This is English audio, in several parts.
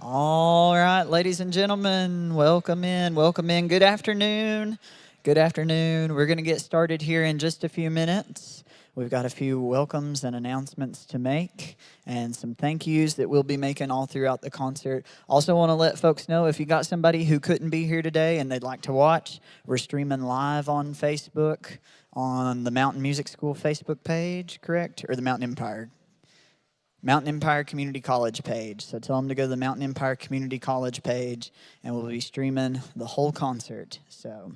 All right, ladies and gentlemen, welcome in, welcome in. Good afternoon. Good afternoon. We're going to get started here in just a few minutes. We've got a few welcomes and announcements to make and some thank yous that we'll be making all throughout the concert. Also want to let folks know if you got somebody who couldn't be here today and they'd like to watch, we're streaming live on Facebook on the Mountain Music School Facebook page, correct? Or the Mountain Empire Community College page. So tell them to go to the Mountain Empire Community College page, and we'll be streaming the whole concert. So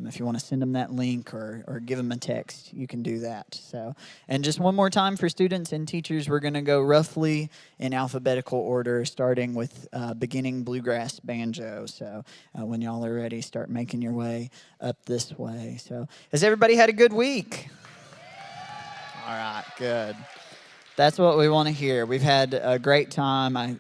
if you want to send them that link or give them a text, you can do that. So, and just one more time for students and teachers, we're going to go roughly in alphabetical order, starting with beginning bluegrass banjo. So when y'all are ready, start making your way up this way. So has everybody had a good week? All right, good. That's what we want to hear. We've had a great time. I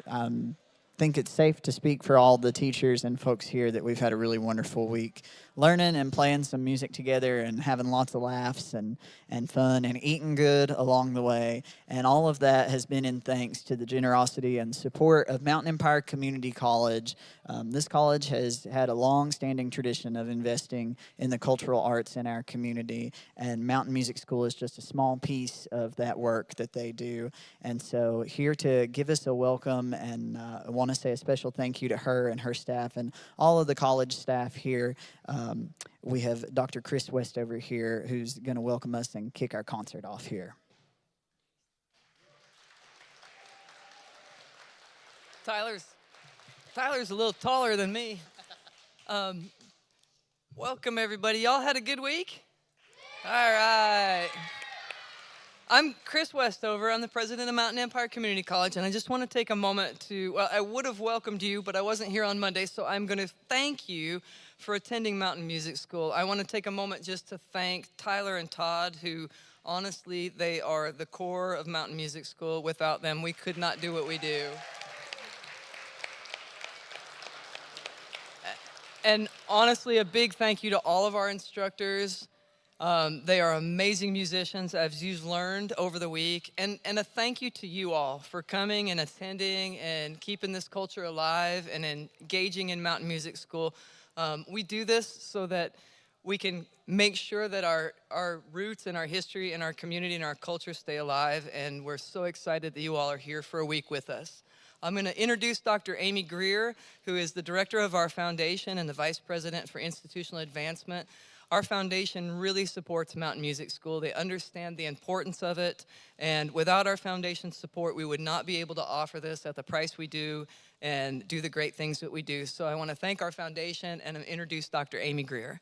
think it's safe to speak for all the teachers and folks here that we've had a really wonderful week learning and playing some music together and having lots of laughs and fun and eating good along the way. And all of that has been in thanks to the generosity and support of Mountain Empire Community College. This college has had a long-standing tradition of investing in the cultural arts in our community, and Mountain Music School is just a small piece of that work that they do. And so here to give us a welcome, and I want to say a special thank you to her and her staff and all of the college staff here. We have Dr. Chris Westover here who's going to welcome us and kick our concert off here. Tyler's a little taller than me. Welcome, everybody. Y'all had a good week? All right. I'm Chris Westover. I'm the president of Mountain Empire Community College, and I just want to take a moment to, well, I would have welcomed you, but I wasn't here on Monday, so I'm going to thank you for attending Mountain Music School. I want to take a moment just to thank Tyler and Todd, who honestly, they are the core of Mountain Music School. Without them, we could not do what we do. And honestly, a big thank you to all of our instructors. They are amazing musicians, as you've learned over the week. And a thank you to you all for coming and attending and keeping this culture alive and engaging in Mountain Music School. We do this so that we can make sure that our roots and our history and our community and our culture stay alive. And we're so excited that you all are here for a week with us. I'm going to introduce Dr. Amy Greer, who is the director of our foundation and the vice president for institutional advancement. Our foundation really supports Mountain Music School. They understand the importance of it, and without our foundation support, we would not be able to offer this at the price we do and do the great things that we do. So I want to thank our foundation and introduce Dr. Amy Greer.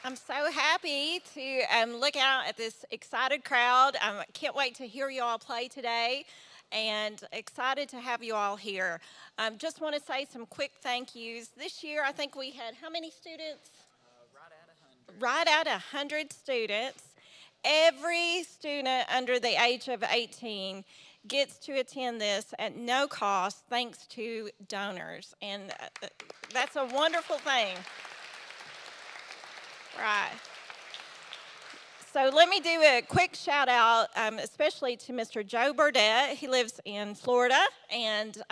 I'm so happy to look out at this excited crowd. I can't wait to hear you all play today, and excited to have you all here. Just want to say some quick thank yous. This year, I think we had how many students? Right at 100 students. Every student under the age of 18 gets to attend this at no cost thanks to donors, and that's a wonderful thing. Right. So let me do a quick shout out, especially to Mr. Joe Burdett. He lives in Florida and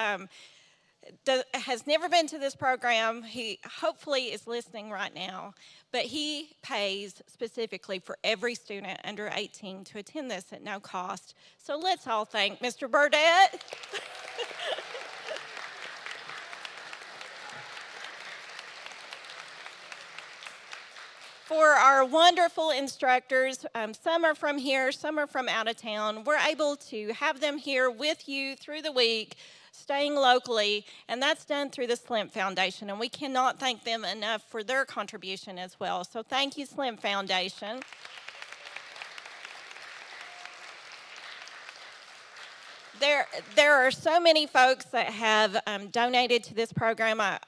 has never been to this program. He hopefully is listening right now, but he pays specifically for every student under 18 to attend this at no cost. So let's all thank Mr. Burdett. For our wonderful instructors, some are from here, some are from out of town. We're able to have them here with you through the week, staying locally, and that's done through the Slim Foundation, and we cannot thank them enough for their contribution as well. So thank you, Slim Foundation. There are so many folks that have donated to this program. I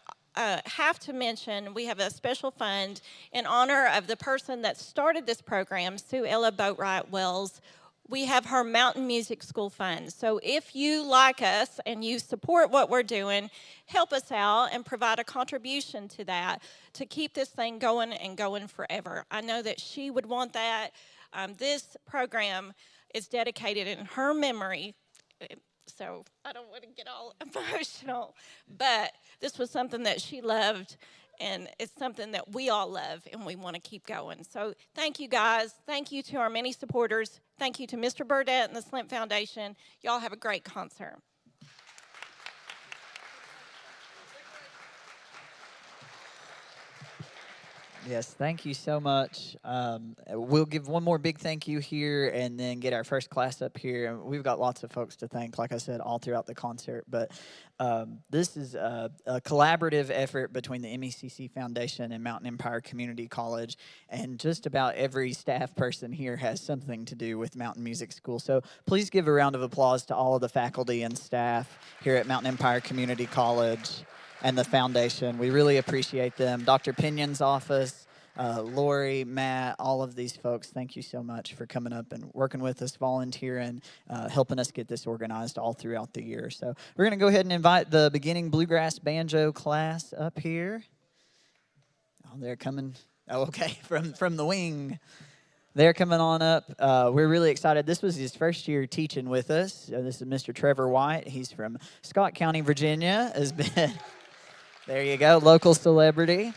have to mention we have a special fund in honor of the person that started this program, Sue Ella Boatwright Wells. We have her Mountain Music School Fund. So if you like us and you support what we're doing, help us out and provide a contribution to that to keep this thing going and going forever. I know that she would want that. This program is dedicated in her memory. So I don't want to get all emotional, but this was something that she loved, and it's something that we all love, and we want to keep going. So thank you, guys. Thank you to our many supporters. Thank you to Mr. Burdett and the Slint Foundation. Y'all have a great concert. Yes, thank you so much. We'll give one more big thank you here and then get our first class up here. And we've got lots of folks to thank, like I said, all throughout the concert. But this is a collaborative effort between the MECC Foundation and Mountain Empire Community College. And just about every staff person here has something to do with Mountain Music School. So please give a round of applause to all of the faculty and staff here at Mountain Empire Community College and the foundation. We really appreciate them. Dr. Pinion's office, Lori, Matt, all of these folks, thank you so much for coming up and working with us, volunteering, helping us get this organized all throughout the year. So we're going to go ahead and invite the beginning bluegrass banjo class up here. Oh, they're coming. Oh, okay, from the wing. They're coming on up. We're really excited. This was his first year teaching with us. This is Mr. Trevor White. He's from Scott County, Virginia. Has been... There you go, local celebrity.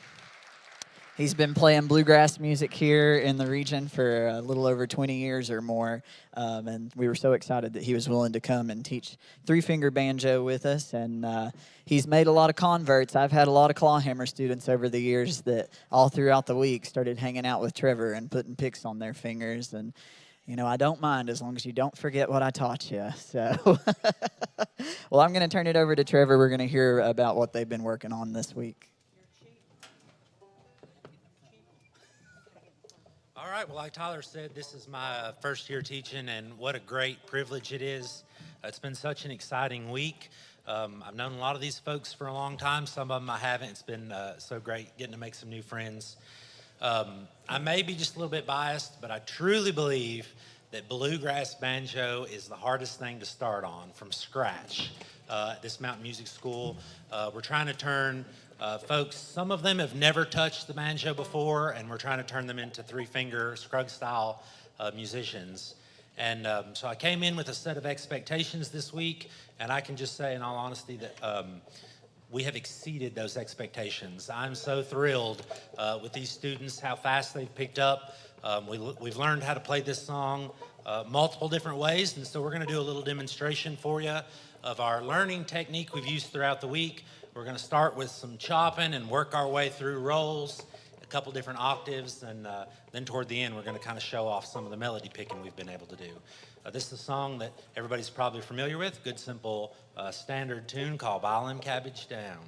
He's been playing bluegrass music here in the region for a little over 20 years or more, and we were so excited that he was willing to come and teach three-finger banjo with us, and he's made a lot of converts. I've had a lot of clawhammer students over the years that all throughout the week started hanging out with Trevor and putting picks on their fingers, and you know, I don't mind as long as you don't forget what I taught you. So, well, I'm going to turn it over to Trevor. We're going to hear about what they've been working on this week. All right. Well, like Tyler said, this is my first year teaching, and what a great privilege it is. It's been such an exciting week. I've known a lot of these folks for a long time. Some of them I haven't. It's been so great getting to make some new friends. I may be just a little bit biased, but I truly believe that bluegrass banjo is the hardest thing to start on from scratch. At this Mountain Music School, we're trying to turn folks, some of them have never touched the banjo before, and we're trying to turn them into three-finger Scruggs-style musicians. And so I came in with a set of expectations this week, and I can just say in all honesty that we have exceeded those expectations. I'm so thrilled with these students, how fast they've picked up. We've learned how to play this song multiple different ways, and so we're going to do a little demonstration for you of our learning technique we've used throughout the week. We're going to start with some chopping and work our way through rolls, a couple different octaves, and then toward the end we're going to kind of show off some of the melody picking we've been able to do. This is a song that everybody's probably familiar with, good simple standard tune called B'ilin' Cabbage Down.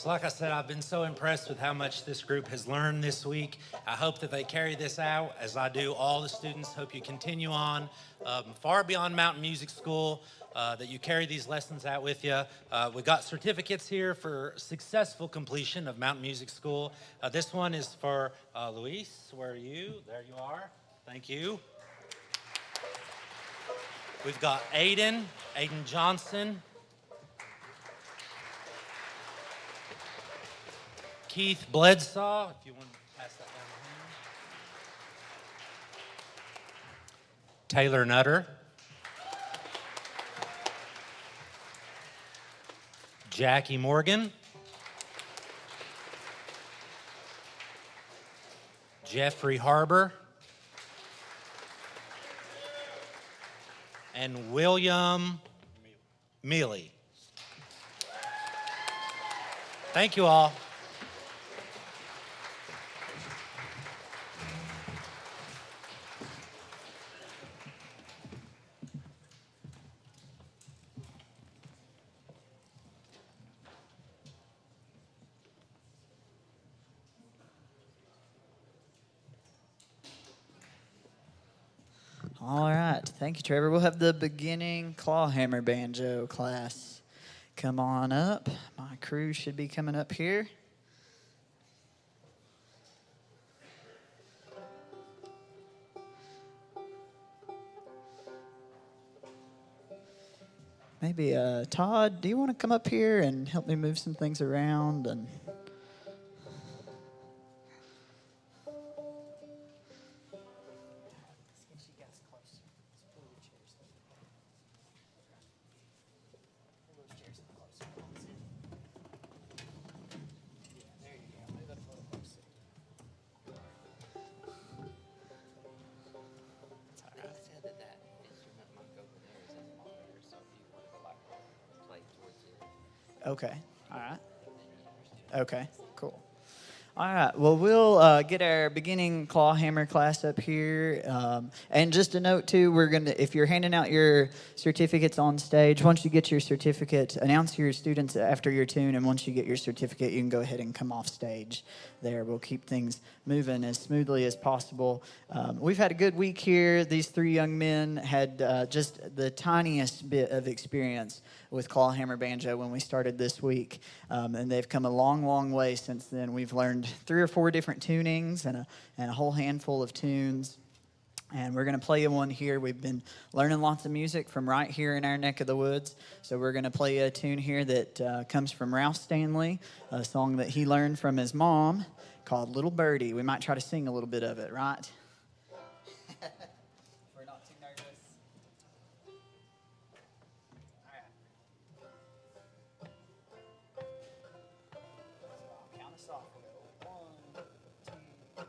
So like I said, I've been so impressed with how much this group has learned this week. I hope that they carry this out as I do all the students. Hope you continue on far beyond Mountain Music School, that you carry these lessons out with you. We got certificates here for successful completion of Mountain Music School. This one is for Luis. Where are you? There you are. Thank you. We've got Aiden Johnson, Keith Bledsaw, if you want to pass that down to him. Taylor Nutter. Jackie Morgan. Jeffrey Harbor. And William Mealy. Thank you all. All right. Thank you, Trevor. We'll have the beginning clawhammer banjo class come on up. My crew should be coming up here. Maybe Todd, do you want to come up here and help me move some things around? And okay. All right. Okay, cool. All right. Well, we'll get our beginning clawhammer class up here. And just a note too, if you're handing out your certificates on stage, once you get your certificate, announce your students after your tune, and once you get your certificate, you can go ahead and come off stage there. We'll keep things moving as smoothly as possible. We've had a good week here. These three young men had just the tiniest bit of experience with clawhammer banjo when we started this week. And they've come a long, long way since then. We've learned 3 or 4 different tunings and a whole handful of tunes. And we're going to play you one here. We've been learning lots of music from right here in our neck of the woods. So we're going to play you a tune here that comes from Ralph Stanley, a song that he learned from his mom called Little Birdie. We might try to sing a little bit of it, right? We're not too nervous. Count us off. We'll go 1, 2, 3, go.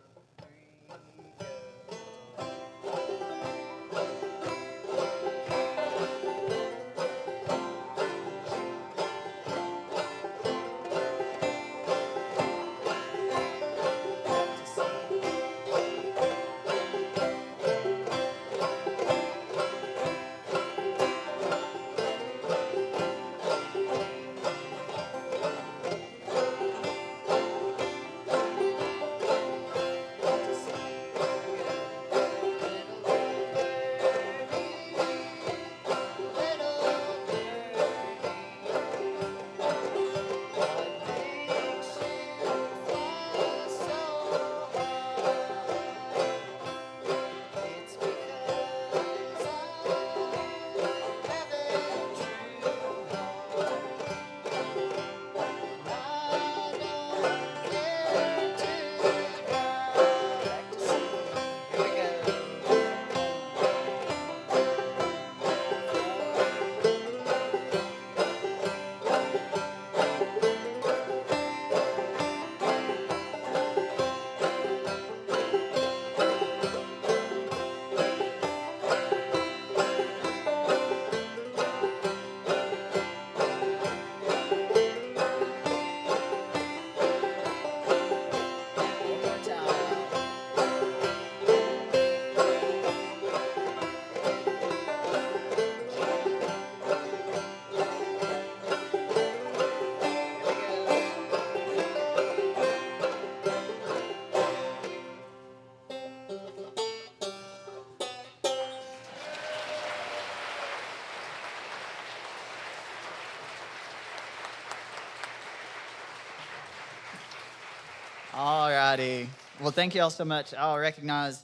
All righty. Well, thank you all so much. I'll recognize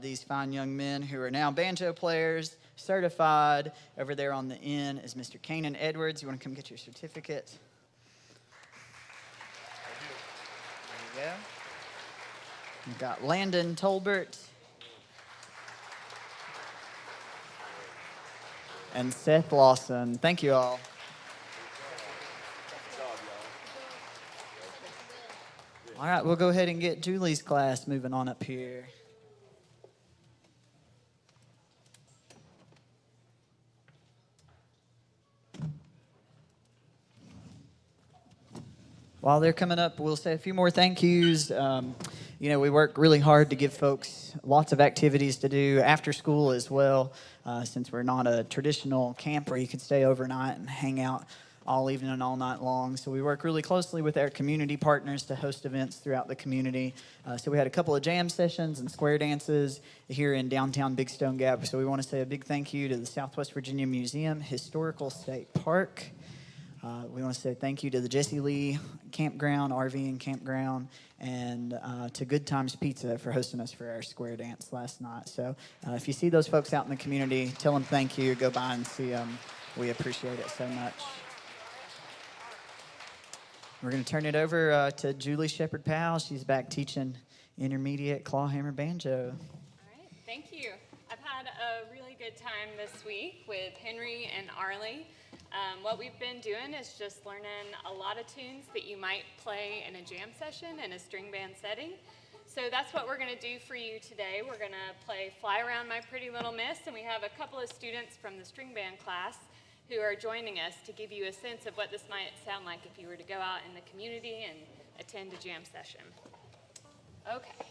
these fine young men who are now banjo players, certified. Over there on the end is Mr. Kanan Edwards. You want to come get your certificate? There you go. We've got Landon Tolbert and Seth Lawson. Thank you all. All right, we'll go ahead and get Julie's class moving on up here. While they're coming up, we'll say a few more thank yous. We work really hard to give folks lots of activities to do after school as well, since we're not a traditional camp where you can stay overnight and hang out all evening and all night long. So we work really closely with our community partners to host events throughout the community. So we had a couple of jam sessions and square dances here in downtown Big Stone Gap. So we want to say a big thank you to the Southwest Virginia Museum, Historical State Park. We want to say thank you to the Jesse Lee Campground, RV and Campground, and to Good Times Pizza for hosting us for our square dance last night. So if you see those folks out in the community, tell them thank you. Go by and see them. We appreciate it so much. We're going to turn it over to Julie Shepherd-Powell. She's back teaching intermediate clawhammer banjo. All right, thank you. I've had a really good time this week with Henry and Arlie. What we've been doing is just learning a lot of tunes that you might play in a jam session in a string band setting. So that's what we're going to do for you today. We're going to play Fly Around My Pretty Little Miss, and we have a couple of students from the string band class who are joining us to give you a sense of what this might sound like if you were to go out in the community and attend a jam session. Okay.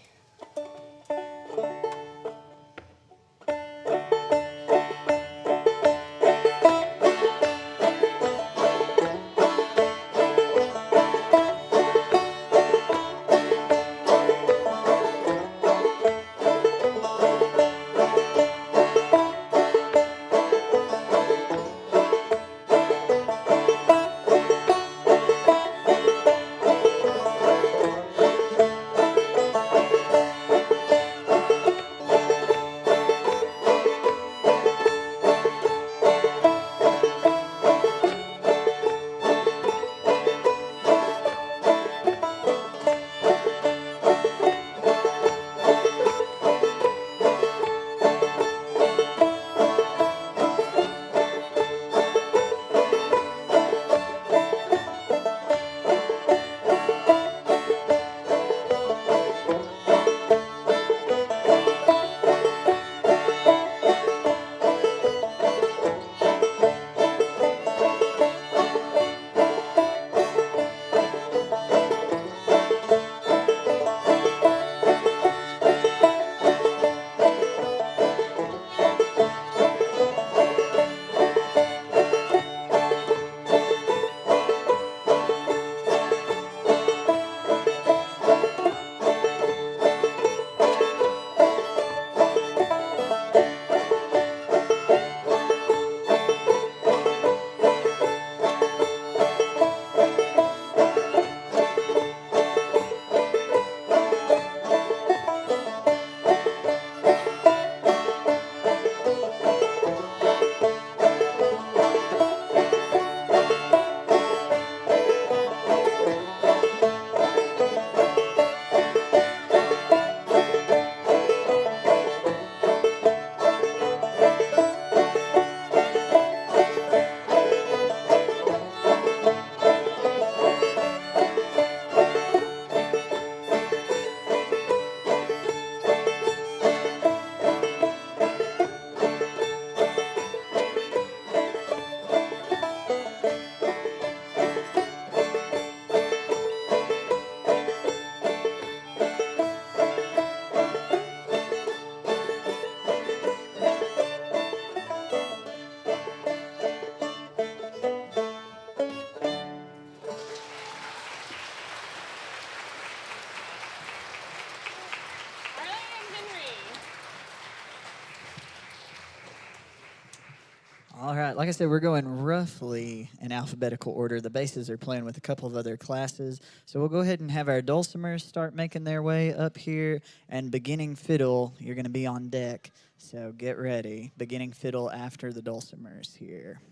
All right, like I said, we're going roughly in alphabetical order. The basses are playing with a couple of other classes. So we'll go ahead and have our dulcimers start making their way up here. And beginning fiddle, you're going to be on deck. So get ready. Beginning fiddle after the dulcimers here.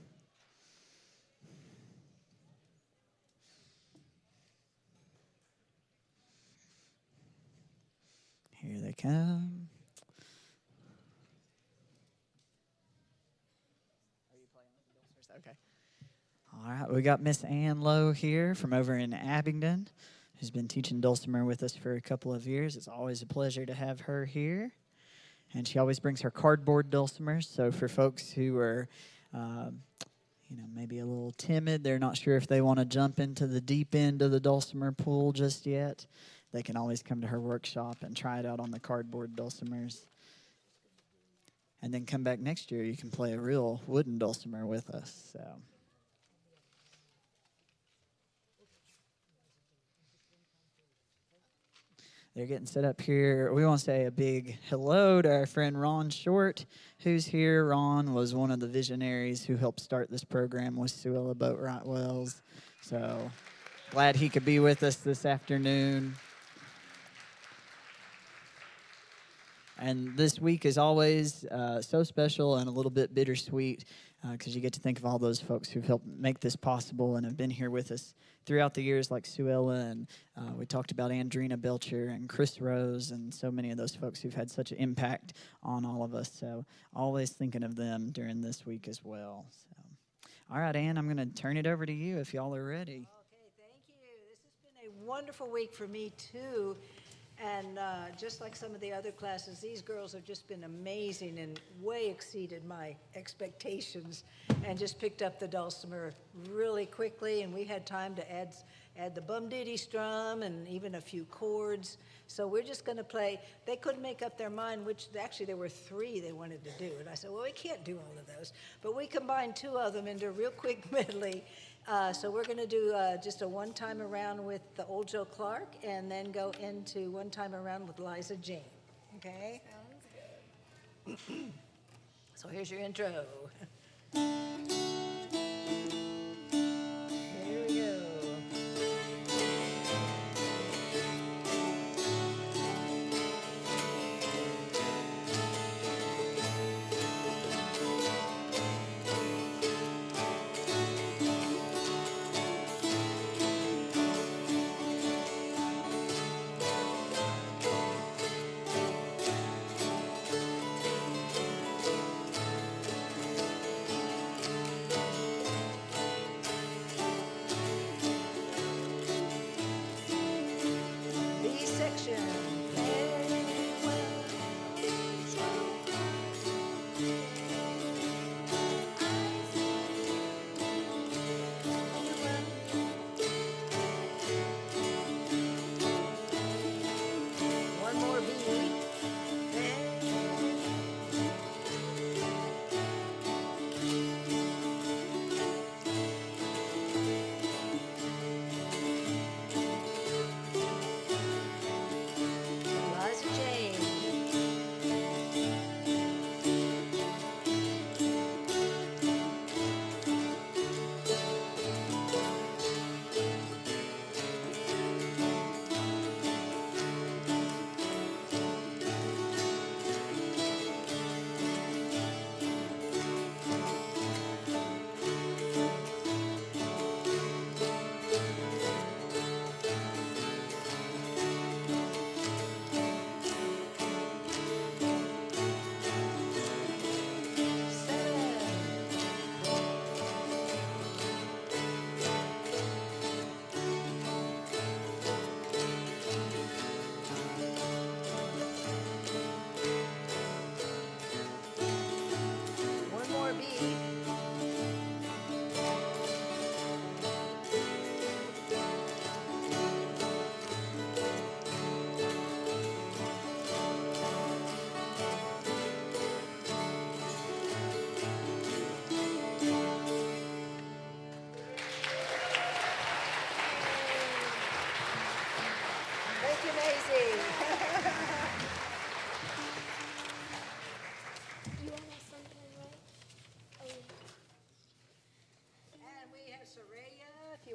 Here they come. Okay. All right, we got Miss Ann Lowe here from over in Abingdon, who's been teaching dulcimer with us for a couple of years. It's always a pleasure to have her here. And she always brings her cardboard dulcimers. So for folks who are, maybe a little timid, they're not sure if they want to jump into the deep end of the dulcimer pool just yet, they can always come to her workshop and try it out on the cardboard dulcimers. And then come back next year, you can play a real wooden dulcimer with us. So. They're getting set up here. We want to say a big hello to our friend Ron Short, who's here. Ron was one of the visionaries who helped start this program with Suella Boatwright Wells. So glad he could be with us this afternoon. And this week is always so special and a little bit bittersweet because you get to think of all those folks who've helped make this possible and have been here with us throughout the years, like Suella, and we talked about Andrina Belcher and Chris Rose and so many of those folks who've had such an impact on all of us. So always thinking of them during this week as well. So, all right, Ann, I'm going to turn it over to you if y'all are ready. Okay, thank you. This has been a wonderful week for me, too. And just like some of the other classes, these girls have just been amazing and way exceeded my expectations and just picked up the dulcimer really quickly. And we had time to add the bum-diddy strum and even a few chords. So we're just going to play. They couldn't make up their mind, which actually there were 3 they wanted to do. And I said, well, we can't do all of those. But we combined 2 of them into a real quick medley. So we're going to do just a one-time around with the old Joe Clark and then go into one time around with Liza Jane. Okay? Sounds good. So here's your intro. Here we go.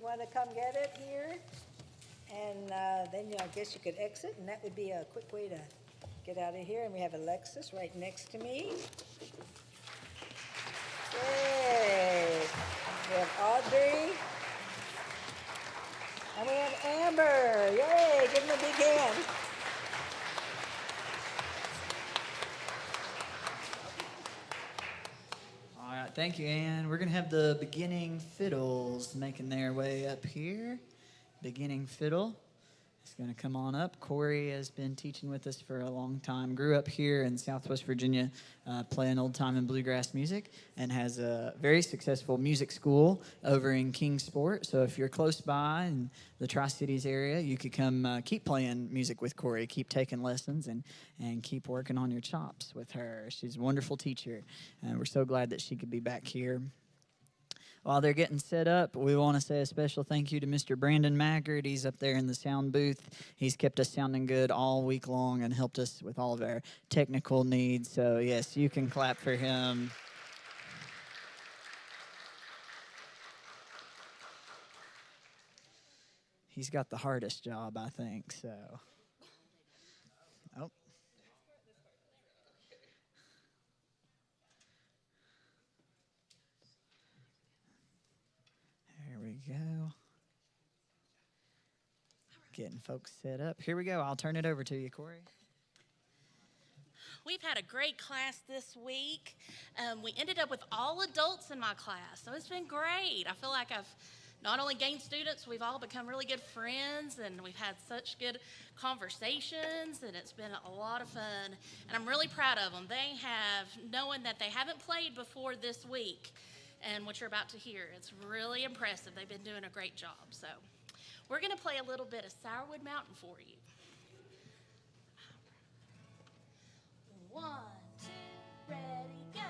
want to come get it here? And then I guess you could exit, and that would be a quick way to get out of here. And we have Alexis right next to me. Yay! We have Audrey. And we have Amber. Yay! Give them a big hand. All right, thank you, Ann. We're going to have the beginning fiddles making their way up here. Beginning fiddle is going to come on up. Corey has been teaching with us for a long time. Grew up here in Southwest Virginia playing old-time and bluegrass music, and has a very successful music school over in Kingsport. So if you're close by in the Tri-Cities area, you could come keep playing music with Corey, keep taking lessons, and keep working on your chops with her. She's a wonderful teacher, and we're so glad that she could be back here. While they're getting set up, we want to say a special thank you to Mr. Brandon Maggard. He's up there in the sound booth. He's kept us sounding good all week long and helped us with all of our technical needs. So, yes, you can clap for him. He's got the hardest job, I think, so. Oh. There we go. Getting folks set up. Here we go. I'll turn it over to you, Corey. We've had a great class this week. We ended up with all adults in my class, so it's been great. I feel like I've not only gained students, we've all become really good friends, and we've had such good conversations, and it's been a lot of fun. And I'm really proud of them. They have, knowing that they haven't played before this week, and what you're about to hear, it's really impressive. They've been doing a great job. So we're going to play a little bit of Sourwood Mountain for you. 1, 2, ready, go.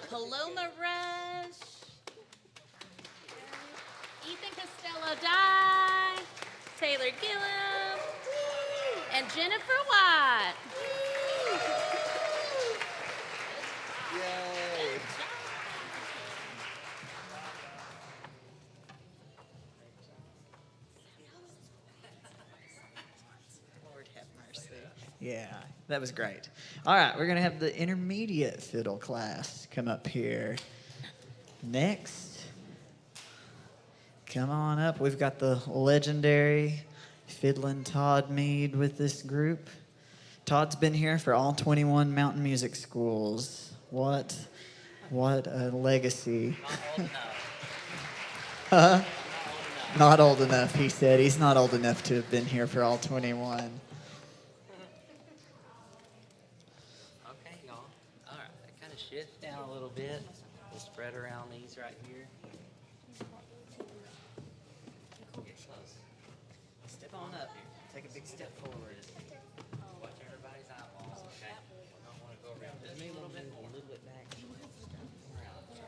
Paloma Rush, Ethan Costello Dye, Taylor Gillum, and Jennifer White. Yay. Lord have mercy. Yeah, that was great. All right, we're going to have the intermediate fiddle class come up here next. Come on up. We've got the legendary Fiddlin' Todd Mead with this group. Todd's been here for all 21 mountain music schools. What a legacy. Not old enough, he said. He's not old enough to have been here for all 21. Okay, y'all. All right, kind of shift down a little bit. We'll spread around these right here. Get close. Step on up here. Take a big step forward. Watch everybody's eyeballs, okay? Don't want to go around. Just maybe a little bit more. A little bit back. Around there.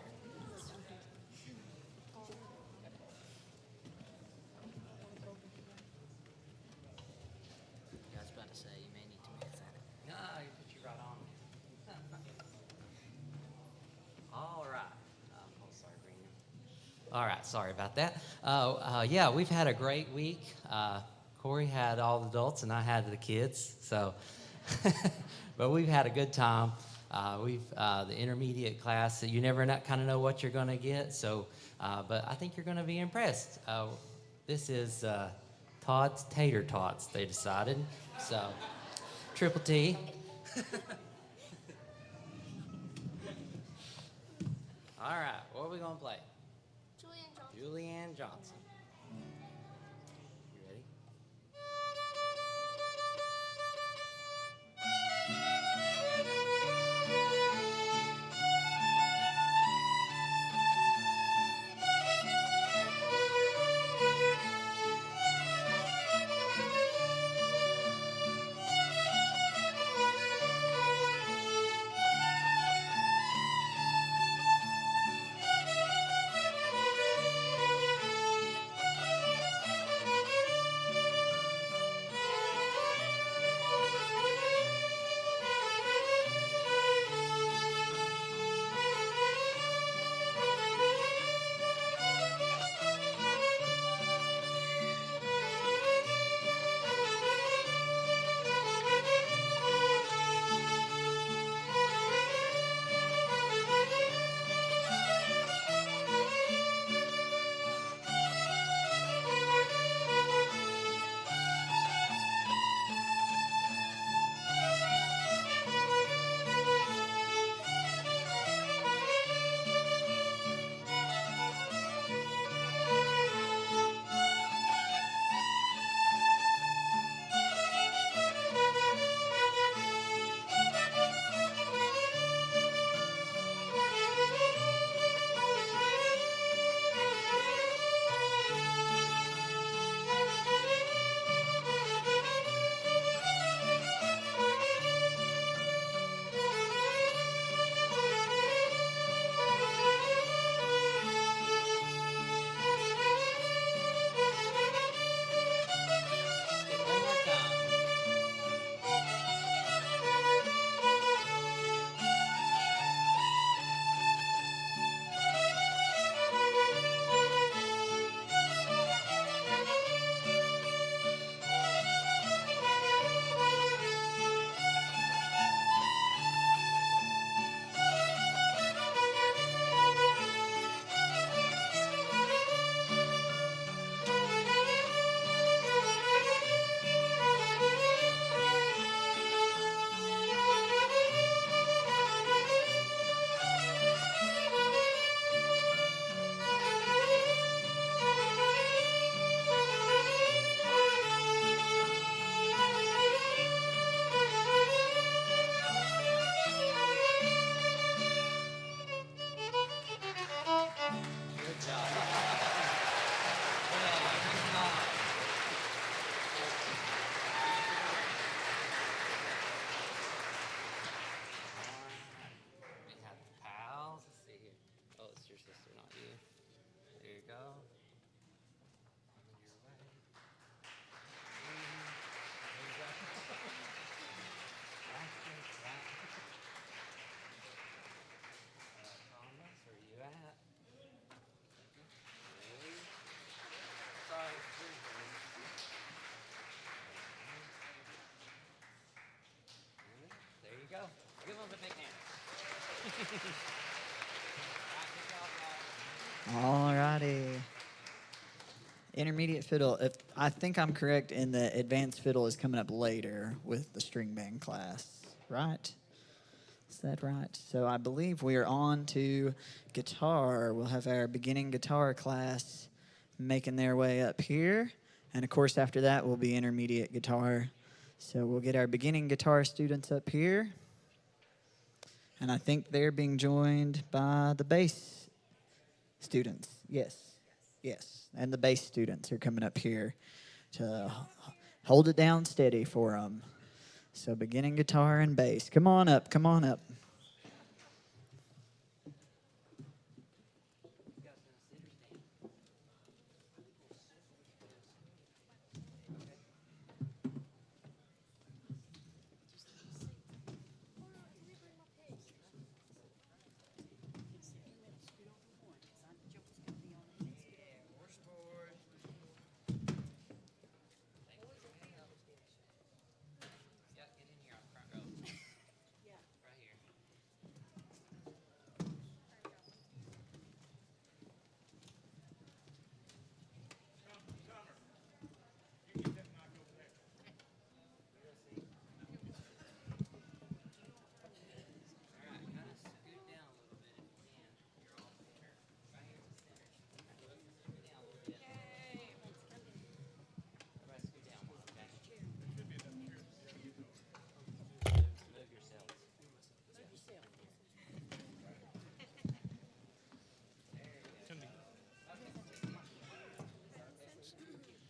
I was about to say, you may need to move that. No, you put you right on there. All right. Oh, sorry, Brandon. All right, sorry about that. Yeah, we've had a great week. Corey had all the adults and I had the kids, so but we've had a good time. The intermediate class, you never kind of know what you're going to get, so but I think you're going to be impressed. This is Todd's Tater Tots, they decided, so Triple T. All right, what are we going to play? Julianne Johnson. You ready? One more time. Good job. We have pals. Let's see here. Oh, it's your sister, not you. There you go. On your way. There you go. Thomas, where you at? Sorry. There you go. Give them a big hand. All righty. Intermediate fiddle, if I think I'm correct in the advanced fiddle is coming up later with the string band class, right? Is that right? So I believe we are on to guitar. We'll have our beginning guitar class making their way up here. And of course, after that will be intermediate guitar. So we'll get our beginning guitar students up here. And I think they're being joined by the bass students. Yes. Yes. And the bass students are coming up here to hold it down steady for them. So beginning guitar and bass. Come on up. Come on up.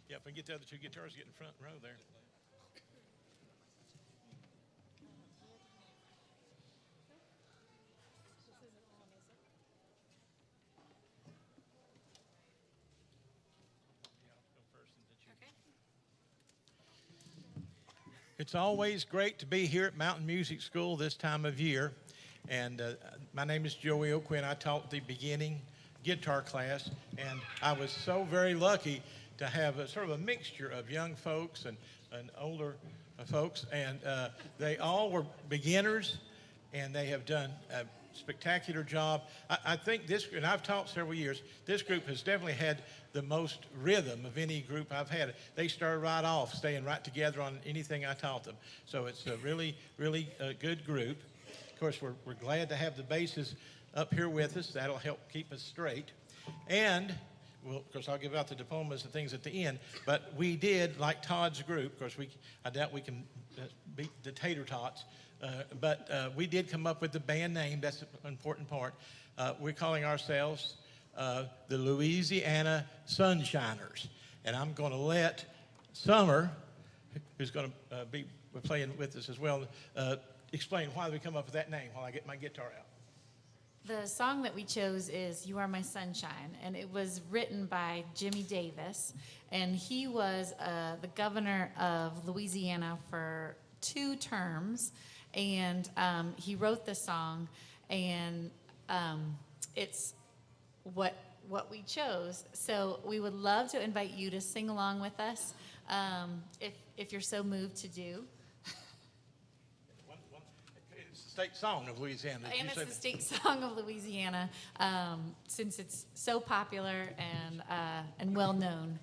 Yeah, if we get the other two guitars, get in front row there. It's always great to be here at Mountain Music School this time of year. And my name is Joey O'Quinn. I taught the beginning guitar class, and I was so very lucky to have a sort of a mixture of young folks and older folks. And they all were beginners, and they have done a spectacular job. I think this, and I've taught several years, this group has definitely had the most rhythm of any group I've had. They started right off, staying right together on anything I taught them. So it's a really, really good group. Of course, we're glad to have the basses up here with us. That'll help keep us straight. And, well, of course, I'll give out the diplomas and things at the end. But we did, like Todd's group, of course, I doubt we can beat the Tater Tots. But we did come up with the band name. That's an important part. We're calling ourselves the Louisiana Sunshiners. And I'm going to let Summer, who's going to be playing with us as well, explain why we come up with that name while I get my guitar out. The song that we chose is You Are My Sunshine, and it was written by Jimmy Davis, and he was the governor of Louisiana for 2 terms, and he wrote the song, and it's what we chose. So we would love to invite you to sing along with us if you're so moved to do. It's the state song of Louisiana. And it's the state song of Louisiana, since it's so popular and well known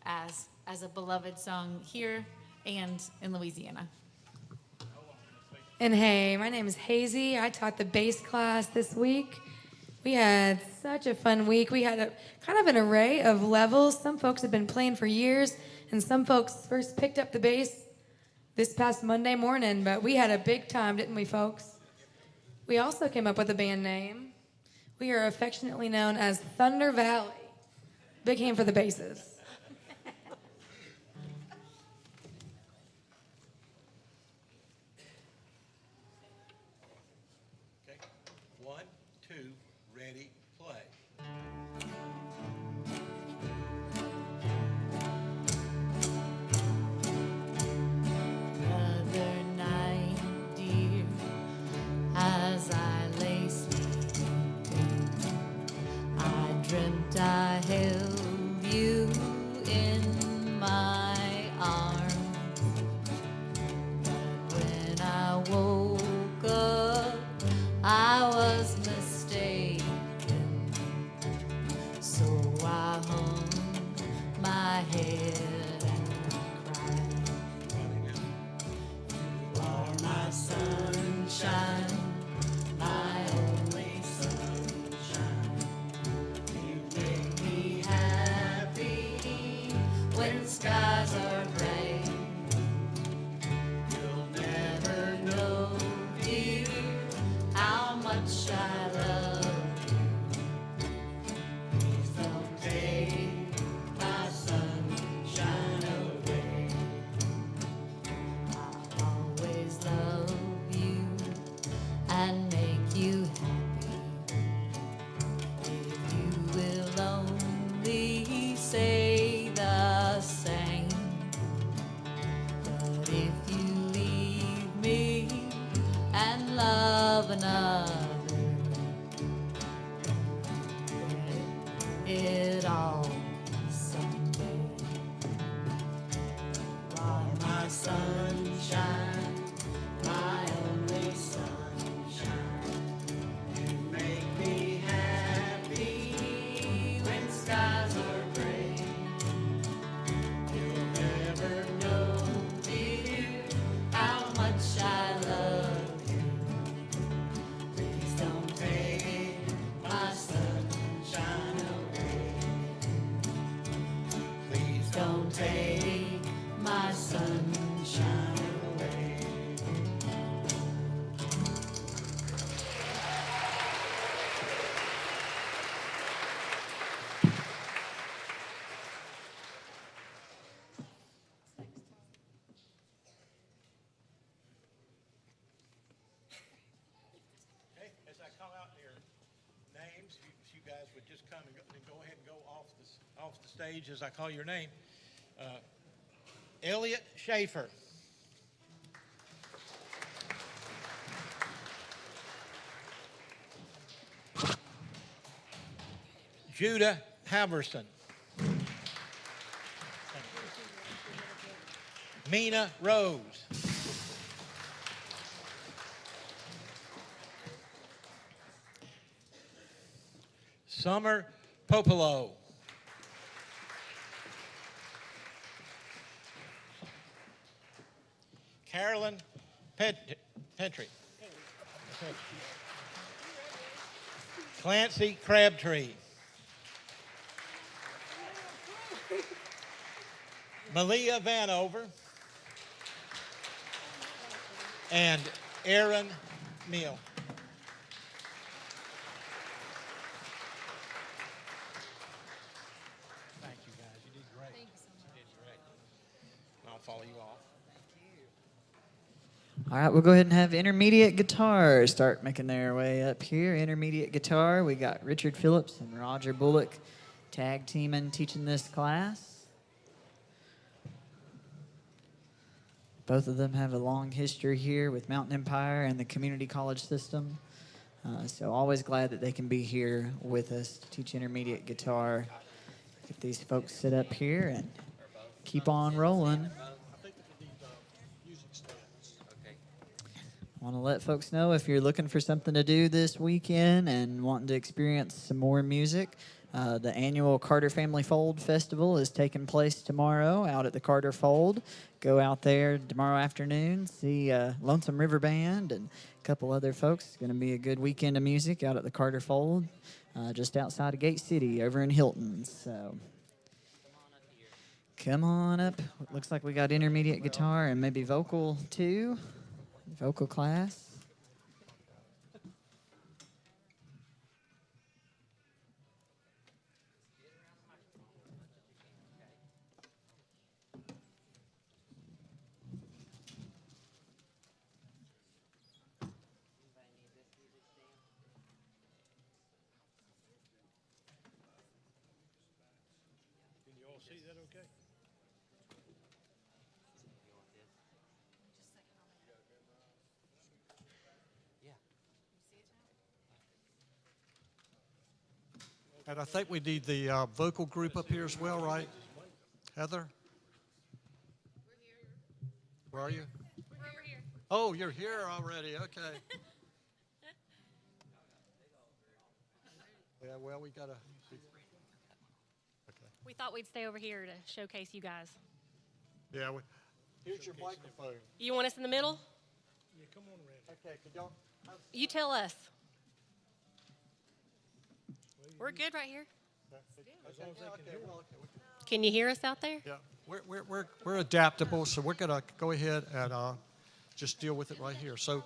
as a beloved song here and in Louisiana. And hey, my name is Hazy. I taught the bass class this week. We had such a fun week. We had a kind of an array of levels. Some folks have been playing for years, and some folks first picked up the bass this past Monday morning, but we had a big time, didn't we, folks? We also came up with a band name. We are affectionately known as Thunder Valley. Big hand for the basses. Okay, 1, 2, ready, play. Other night, dear, as I lay sleeping, I dreamt I held you in my arms. But when I woke up, I was mistaken. So I hung it all someday. While my sunshine, my only sunshine, you make me happy when skies are gray. You'll never know, dear, how much I love you. Please don't take my sunshine away. Please don't take my sunshine away. Okay, as I call out your names, if you guys would just come and go ahead and go off the stage as I call your name. Elliot Schaefer. Judah Haverson. Mina Rose. Summer Popolo. Carolyn Petrie. Clancy Crabtree. Malia Vanover. And Aaron Neal. Thank you, guys. You did great. Thank you so much. You did great. And I'll follow you off. All right, we'll go ahead and have intermediate guitar start making their way up here. Intermediate guitar, we got Richard Phillips and Roger Bullock tag teaming, teaching this class. Both of them have a long history here with Mountain Empire and the community college system. So always glad that they can be here with us to teach intermediate guitar. Get these folks sit up here and keep on rolling. I want to let folks know if you're looking for something to do this weekend and wanting to experience some more music, the annual Carter Family Fold Festival is taking place tomorrow out at the Carter Fold. Go out there tomorrow afternoon, see Lonesome River Band and a couple other folks. It's going to be a good weekend of music out at the Carter Fold, just outside of Gate City over in Hilton. So come on up. Looks like we got intermediate guitar and maybe vocal too. Vocal class. Can you all see that okay? And I think we need the vocal group up here as well, right? Heather? Where are you? We're over here. Oh, you're here already. Okay. Yeah, well, we got to. Okay. We thought we'd stay over here to showcase you guys. Yeah. Here's your microphone. You want us in the middle? Yeah, come on, Randy. Okay, can y'all? You tell us. We're good right here. Can you hear us out there? Yeah, we're adaptable, so we're going to go ahead and just deal with it right here. So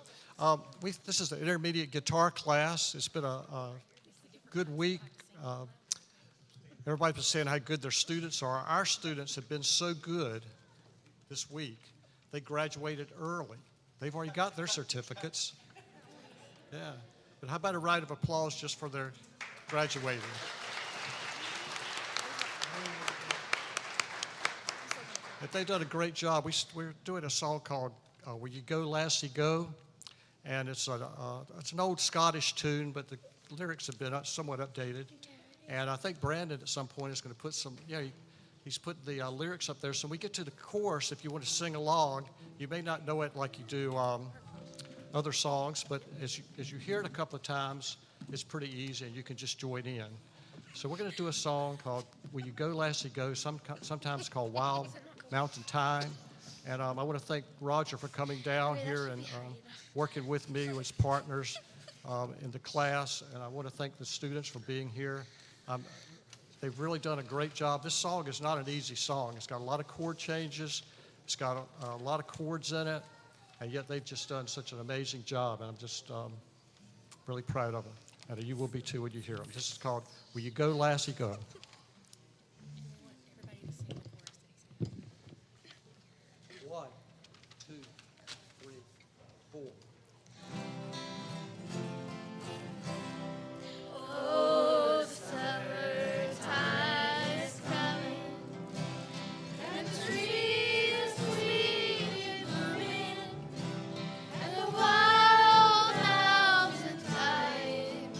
this is the intermediate guitar class. It's been a good week. Everybody's been saying how good their students are. Our students have been so good this week. They graduated early. They've already got their certificates. Yeah, but how about a round of applause just for their graduating? But they've done a great job. We're doing a song called "Where You Go, Lassie Go," and it's an old Scottish tune, but the lyrics have been somewhat updated. And I think Brandon at some point is going to put some, he's put the lyrics up there. So when we get to the chorus, if you want to sing along, you may not know it like you do other songs, but as you hear it a couple of times, it's pretty easy and you can just join in. So we're going to do a song called Will You Go Lassie Go, sometimes called Wild Mountain Time. And I want to thank Roger for coming down here and working with me as partners in the class. And I want to thank the students for being here. They've really done a great job. This song is not an easy song. It's got a lot of chord changes. It's got a lot of chords in it. And yet they've just done such an amazing job. And I'm just really proud of them. And you will be too when you hear them. This is called Will You Go Lassie Go. 1, 2, 3, 4. Oh, summertime is coming, and the trees are sweetly blooming, and the wild mountain thyme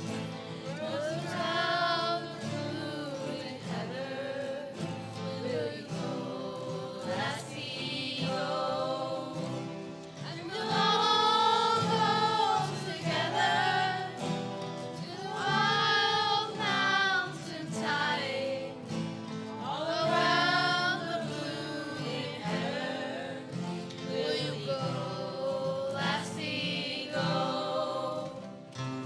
goes around the blooming heather. Will you go, lassie, go? And we'll all go together to the wild mountain thyme, all around the blooming heather. Will you go, lassie, go? I will.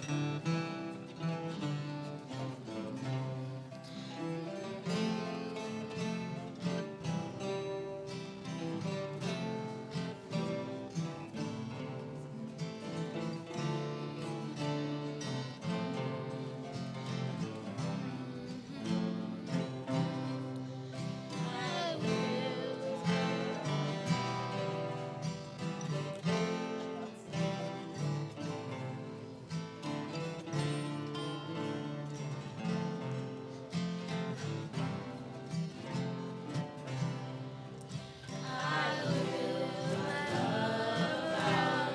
I will, my love,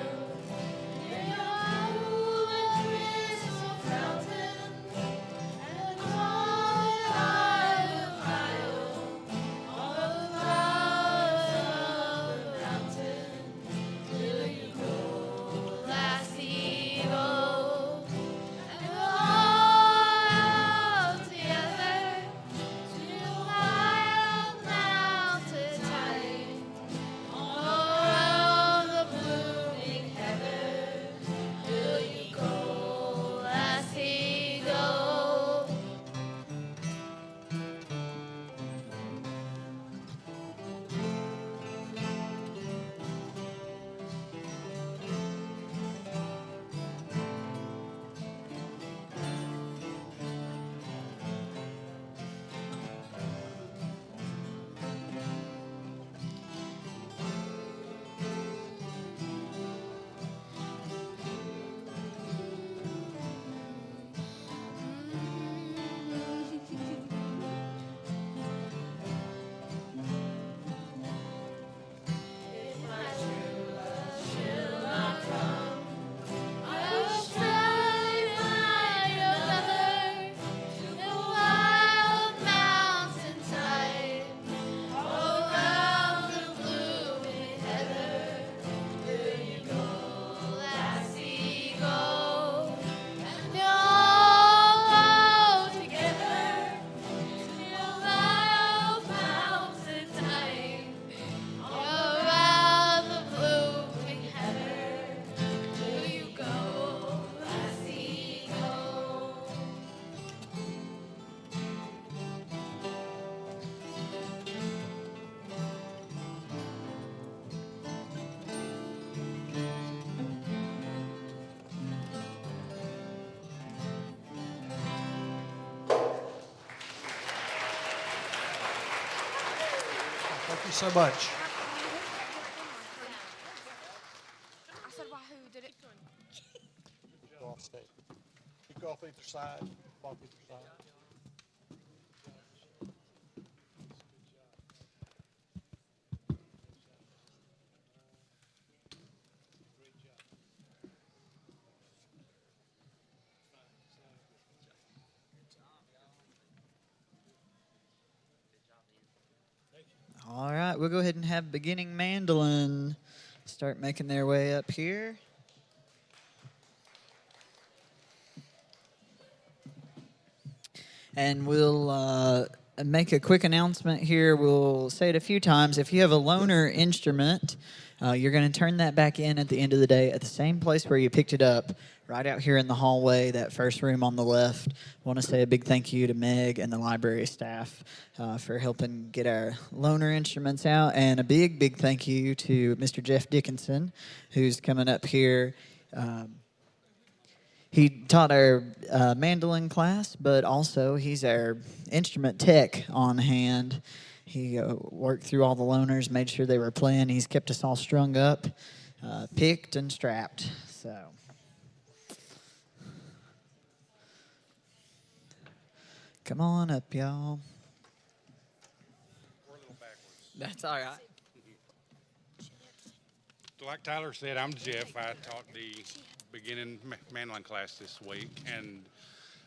near your cool and crystal fountain, and I will climb all the flowers of the mountain. Till you go, lassie, go, and we'll all together to the wild mountain thyme, all around the blooming heather. Will you go, lassie, go? If my true love shall not come, I will strive to find another to the wild mountain thyme, all around the blooming heather. Will you go, lassie, go? And we'll all go together to the wild mountain thyme, all around the blooming heather. Will you go, lassie, go? Thank you so much. I said, why, who did it? Go off stage. You go off either side. Off either side. All right, we'll go ahead and have beginning mandolin start making their way up here. And we'll make a quick announcement here. We'll say it a few times. If you have a loaner instrument, you're going to turn that back in at the end of the day at the same place where you picked it up, right out here in the hallway, that first room on the left. I want to say a big thank you to Meg and the library staff for helping get our loaner instruments out. And a big, big thank you to Mr. Jeff Dickinson, who's coming up here. He taught our mandolin class, but also he's our instrument tech on hand. He worked through all the loaners, made sure they were playing. He's kept us all strung up, picked and strapped. So, come on up, y'all. We're a little backwards. That's all right. Like Tyler said, I'm Jeff. I taught the beginning mandolin class this week, and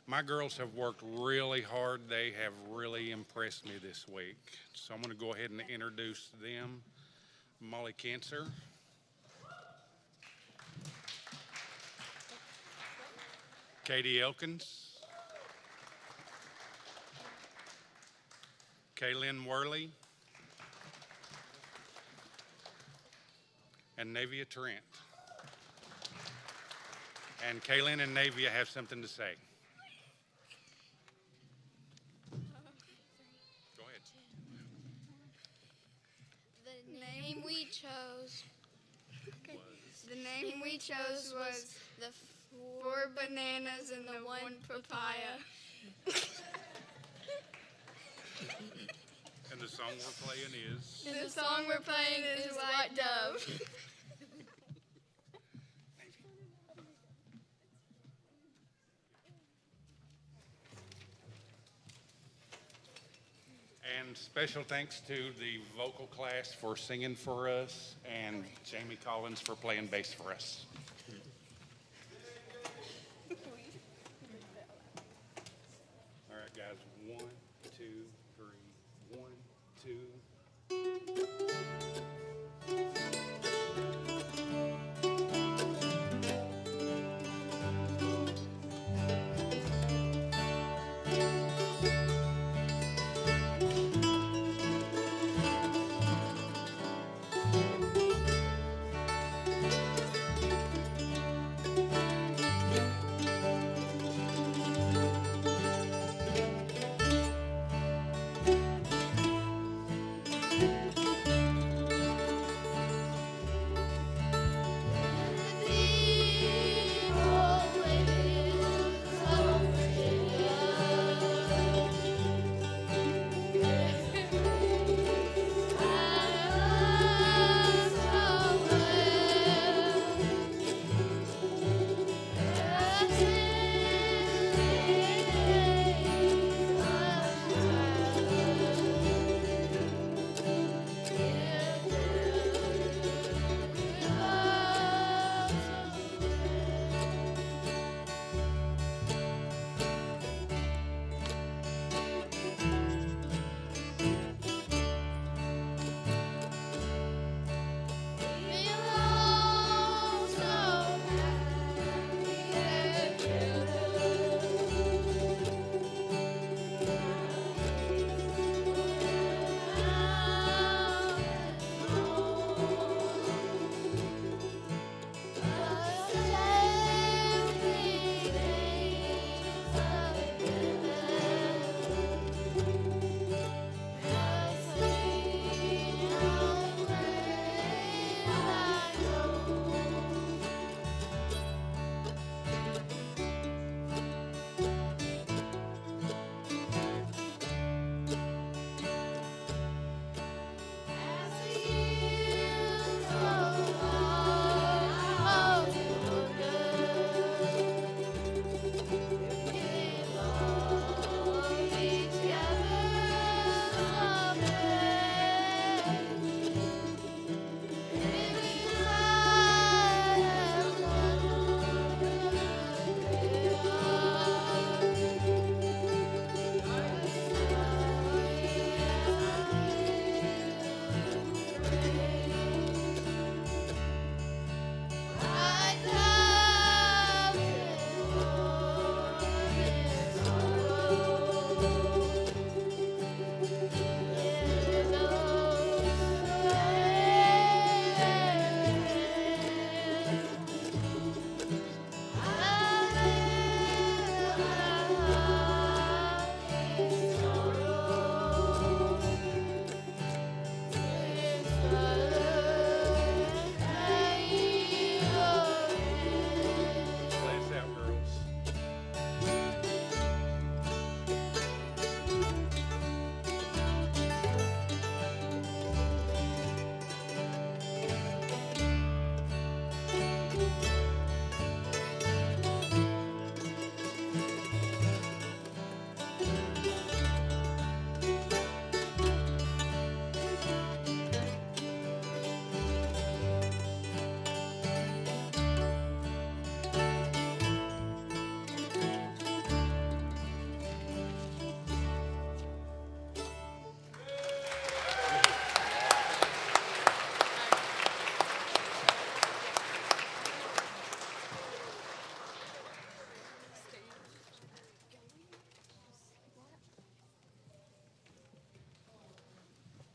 my girls have worked really hard. They have really impressed me this week. So I'm going to go ahead and introduce them. Molly Cancer. Katie Elkins. Kaylin Worley. And Navia Trent. And Kaylin and Navia have something to say. Go ahead. The name we chose was the 4 bananas and the 1 papaya. And the song we're playing is? And the song we're playing is White Dove. And special thanks to the vocal class for singing for us, and Jamie Collins for playing bass for us. All right, guys. 1, 2, 3. 1, 2.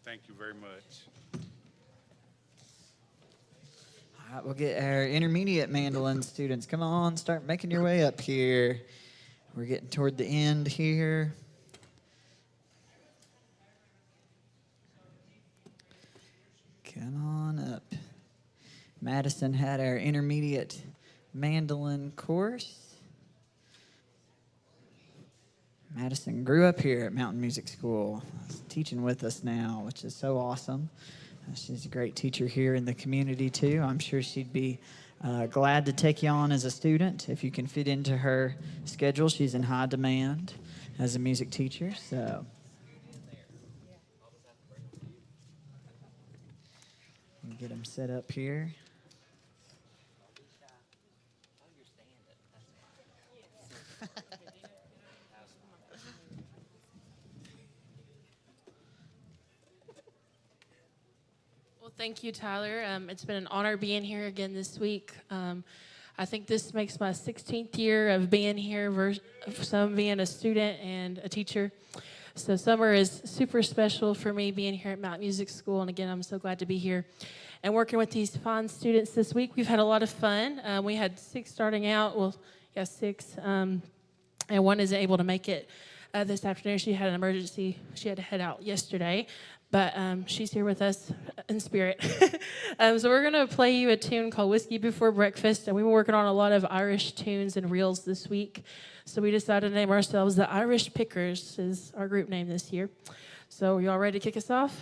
Thank you very much. All right, we'll get our intermediate mandolin students. Come on, start making your way up here. We're getting toward the end here. Come on up. Madison had our intermediate mandolin course. Madison grew up here at Mountain Music School, teaching with us now, which is so awesome. She's a great teacher here in the community, too. I'm sure she'd be glad to take you on as a student if you can fit into her schedule. She's in high demand as a music teacher, so. Get them set up here. Well, thank you, Tyler. It's been an honor being here again this week. I think this makes my 16th year of being here, some being a student and a teacher. So summer is super special for me being here at Mountain Music School. And again, I'm so glad to be here and working with these fine students this week. We've had a lot of fun. We had 6 starting out. Well, yeah, 6. And one isn't able to make it this afternoon. She had an emergency. She had to head out yesterday. But she's here with us in spirit. So we're going to play you a tune called Whiskey Before Breakfast. And we were working on a lot of Irish tunes and reels this week. So we decided to name ourselves the Irish Pickers is our group name this year. So are y'all ready to kick us off?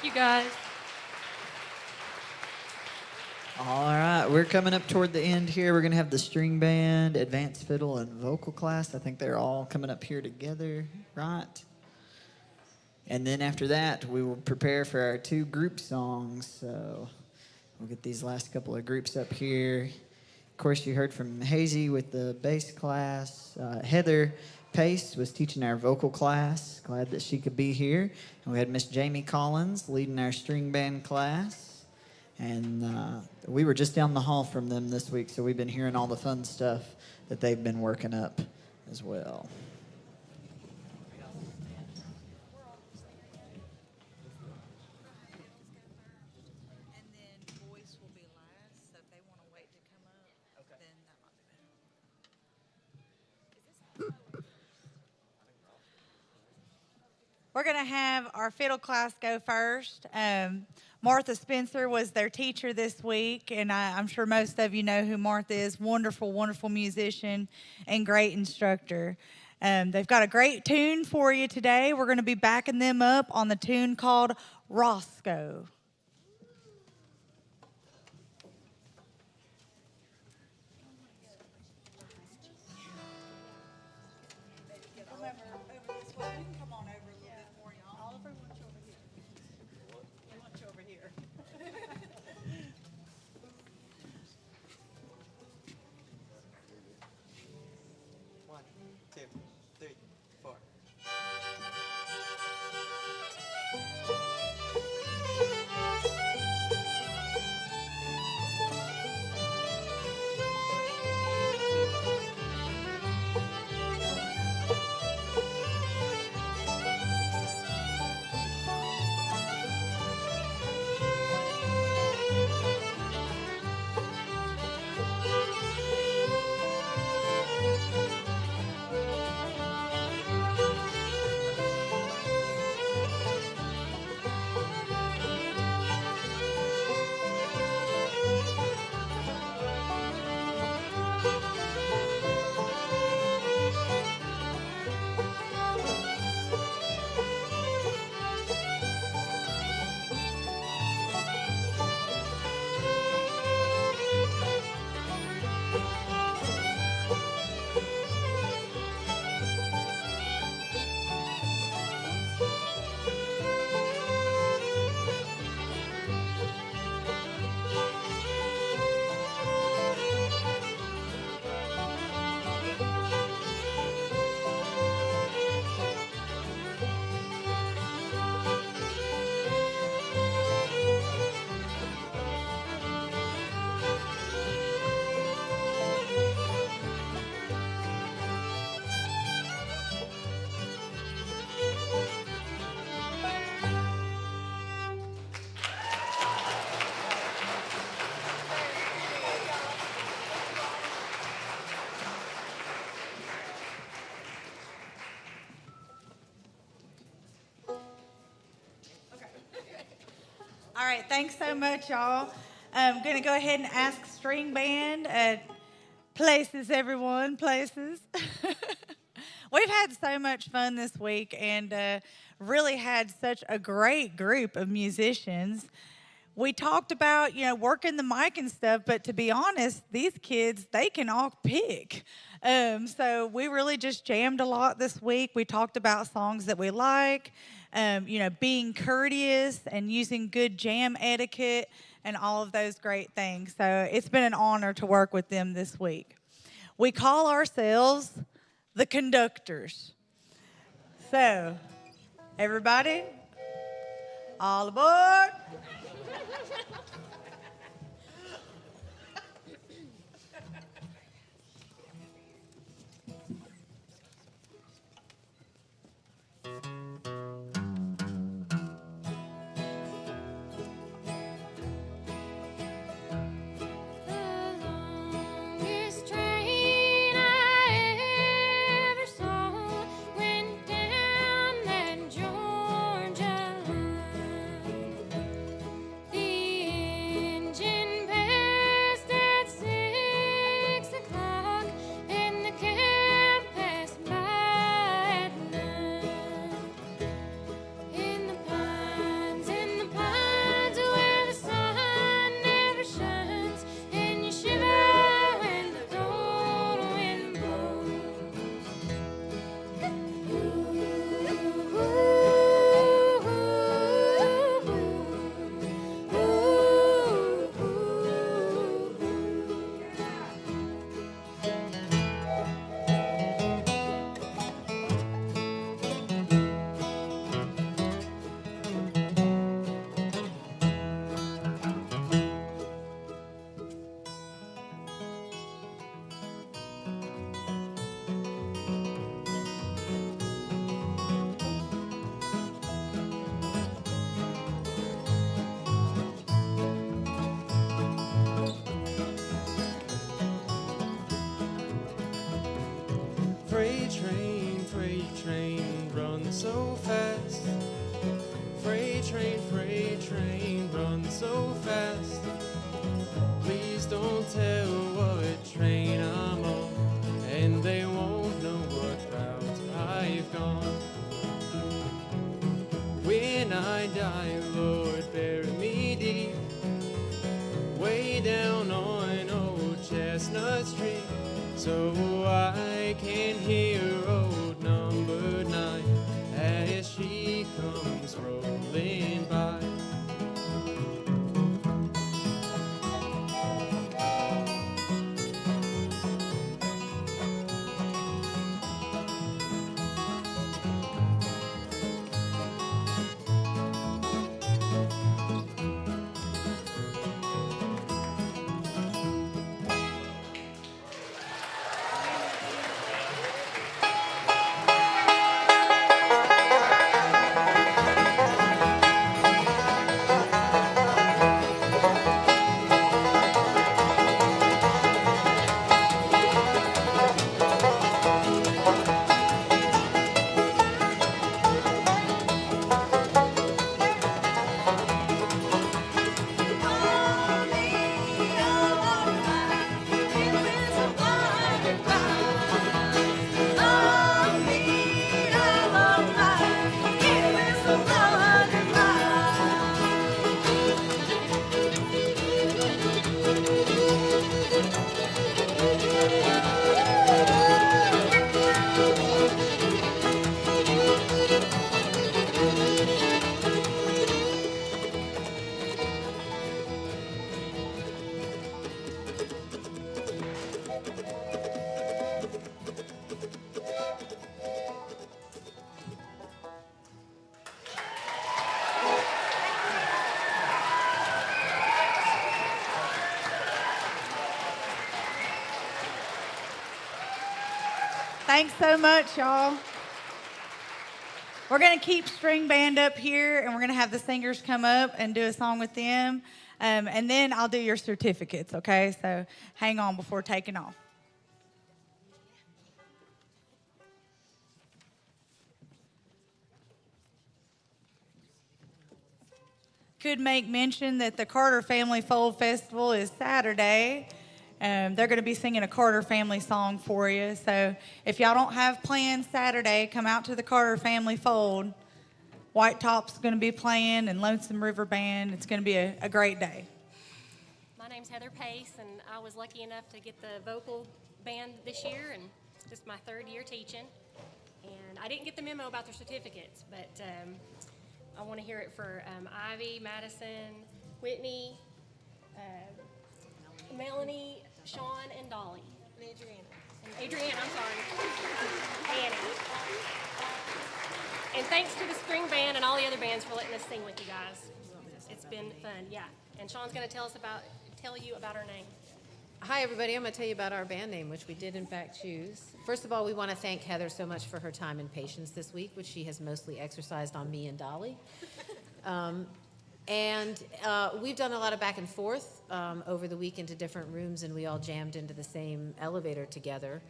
Thank you, guys. All right, we're coming up toward the end here. We're going to have the string band, advanced fiddle, and vocal class. I think they're all coming up here together, right? And then after that, we will prepare for our 2 group songs. So we'll get these last couple of groups up here. Of course, you heard from Hazy with the bass class. Heather Pace was teaching our vocal class. Glad that she could be here. And we had Miss Jamie Collins leading our string band class. And we were just down the hall from them this week, so we've been hearing all the fun stuff that they've been working up as well. We're going to have our fiddle class go first. Martha Spencer was their teacher this week, and I'm sure most of you know who Martha is. Wonderful, wonderful musician and great instructor. They've got a great tune for you today. We're going to be backing them up on the tune called Roscoe. All right, thanks so much, y'all. I'm going to go ahead and ask string band, places, everyone, places. We've had so much fun this week and really had such a great group of musicians. We talked about, working the mic and stuff, but to be honest, these kids, they can all pick. So we really just jammed a lot this week. We talked about songs that we like, being courteous and using good jam etiquette and all of those great things. So it's been an honor to work with them this week. We call ourselves the conductors. So, everybody, all aboard. The past. Freight train, run so fast. Please don't tell what train I'm on, and they won't know what route I've gone. When I die, Lord, bury me deep, way down on old Chestnut Street, so I can hear old number 9 as she comes rolling by. Thanks so much, y'all. We're going to keep string band up here, and we're going to have the singers come up and do a song with them. And then I'll do your certificates, okay? So hang on before taking off. Could make mention that the Carter Family Fold Festival is Saturday. They're going to be singing a Carter family song for you. So if y'all don't have plans Saturday, come out to the Carter Family Fold. White Top's going to be playing and Lonesome River Band. It's going to be a great day. My name's Heather Pace, and I was lucky enough to get the vocal band this year, and this is my 3rd year teaching. And I didn't get the memo about their certificates, but I want to hear it for Ivy, Madison, Whitney, Melanie, Sean, and Dolly. And Adriana, I'm sorry. Annie. And thanks to the string band and all the other bands for letting us sing with you guys. It's been fun, yeah. And Sean's going to tell you about our name. Hi, everybody. I'm going to tell you about our band name, which we did, in fact, choose. First of all, we want to thank Heather so much for her time and patience this week, which she has mostly exercised on me and Dolly. We've done a lot of back and forth over the week into different rooms, and we all jammed into the same elevator together.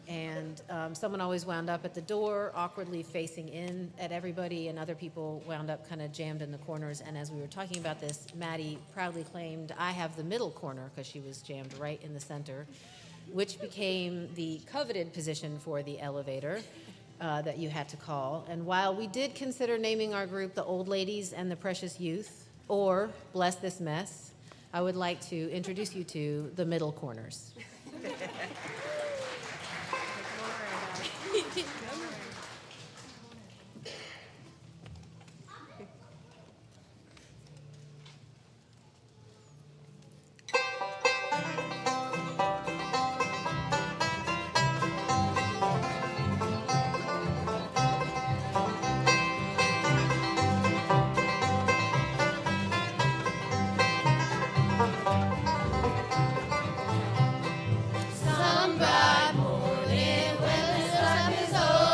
And someone always wound up at the door, awkwardly facing in at everybody, and other people wound up kind of jammed in the corners. And as we were talking about this, Maddie proudly claimed, I have the middle corner, because she was jammed right in the center, which became the coveted position for the elevator that you had to call. And while we did consider naming our group the Old Ladies and the Precious Youth, or Bless This Mess, I would like to introduce you to the Middle Corners. Some bright morning when the sun is over.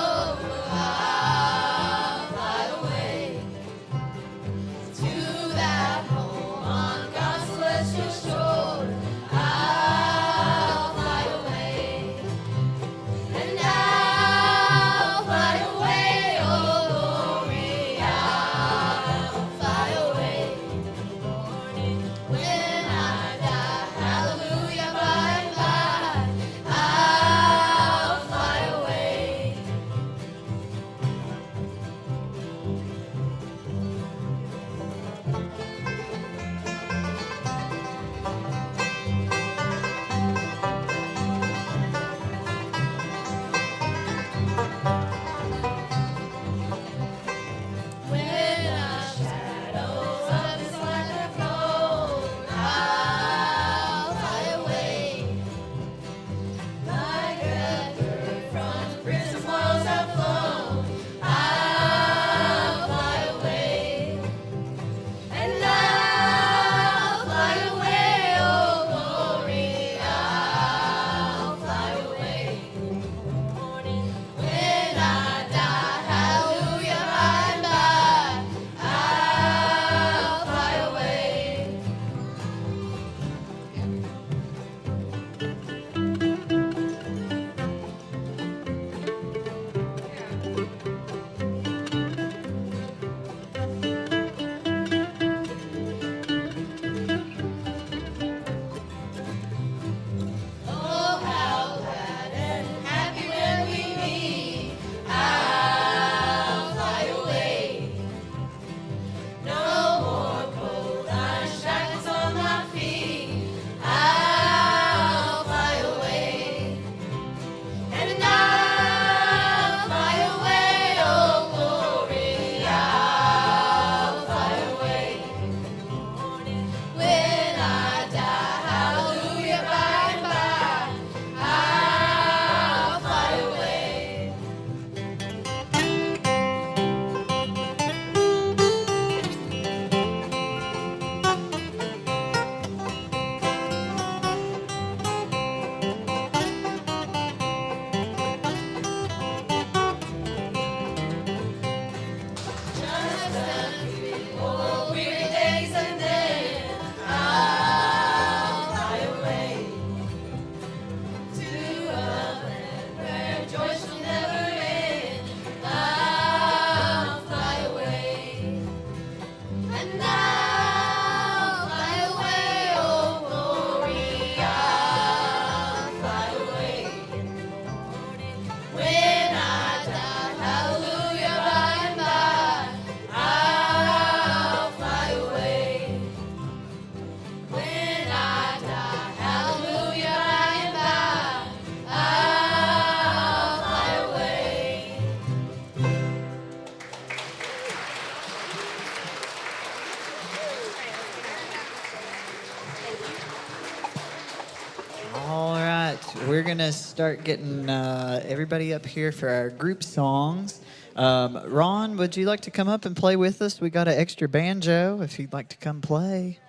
we're going to start getting everybody up here for our group songs. Ron, would you like to come up and play with us? We got an extra banjo if you'd like to come play.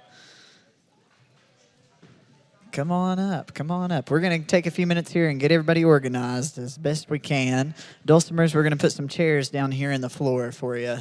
Come on up. Come on up. We're going to take a few minutes here and get everybody organized as best we can. Dulcimers, we're going to put some chairs down here in the floor for you.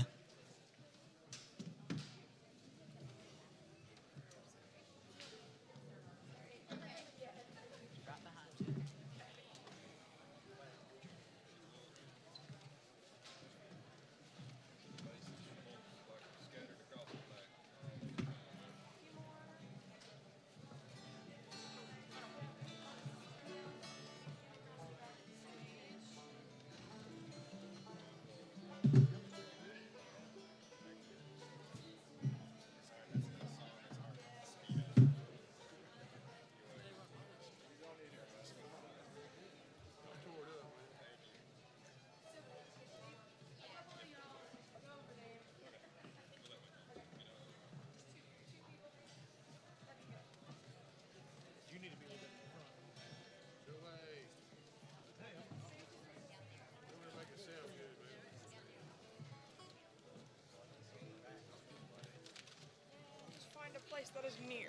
Find a place that is near.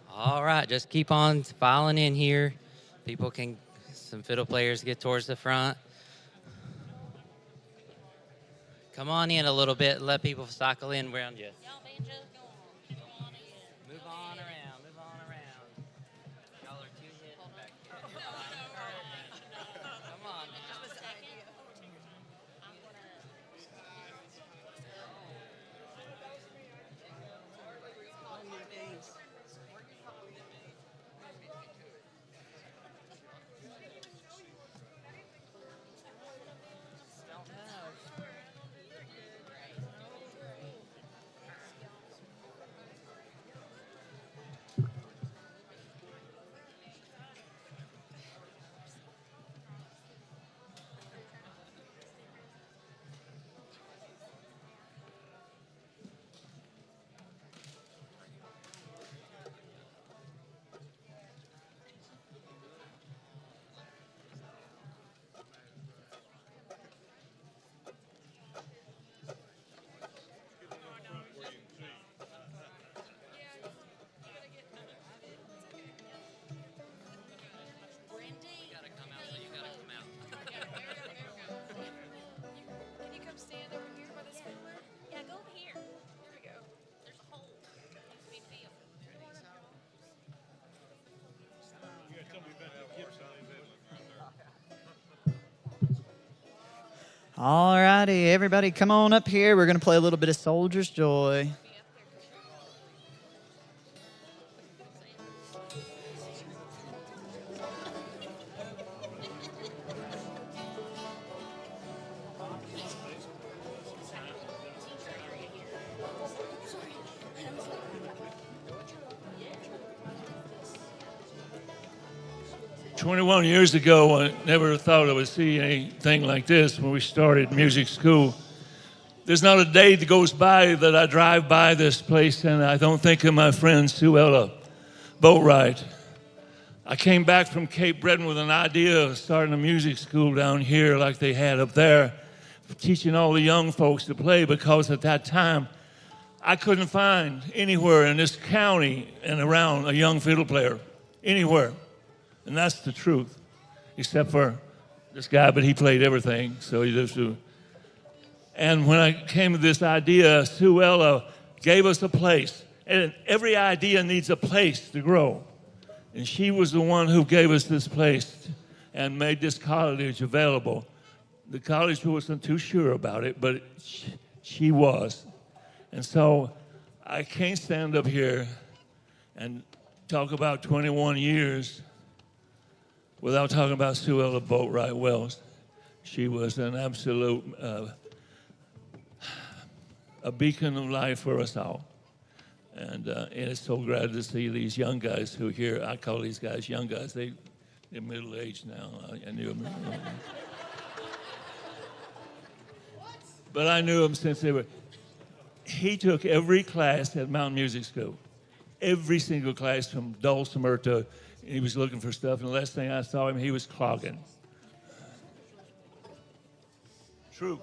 All right, just keep on filing in here. Some fiddle players get towards the front. Come on in a little bit and let people cycle in around you. Move on around, move on around. Y'all are too hidden back here. Come on now. All righty, everybody come on up here. We're going to play a little bit of Soldier's Joy. 21 years ago, I never thought I would see anything like this when we started music school. There's not a day that goes by that I drive by this place and I don't think of my friend Suella Boatwright. I came back from Cape Breton with an idea of starting a music school down here like they had up there, teaching all the young folks to play, because at that time I couldn't find anywhere in this county and around a young fiddle player, anywhere. And that's the truth, except for this guy, but he played everything, so he lives through. And when I came to this idea, Suella gave us a place. And every idea needs a place to grow. And she was the one who gave us this place and made this college available. The college wasn't too sure about it, but she was. And so I can't stand up here and talk about 21 years without talking about Suella Boatwright Wells. She was an absolute a beacon of life for us all. And it's so glad to see these young guys who are here. I call these guys young guys. They They're middle aged now. I knew them. But I knew them since they were. He took every class at Mountain Music School, every single class from dulcimer to. He was looking for stuff, and the last thing I saw him, he was clogging. True.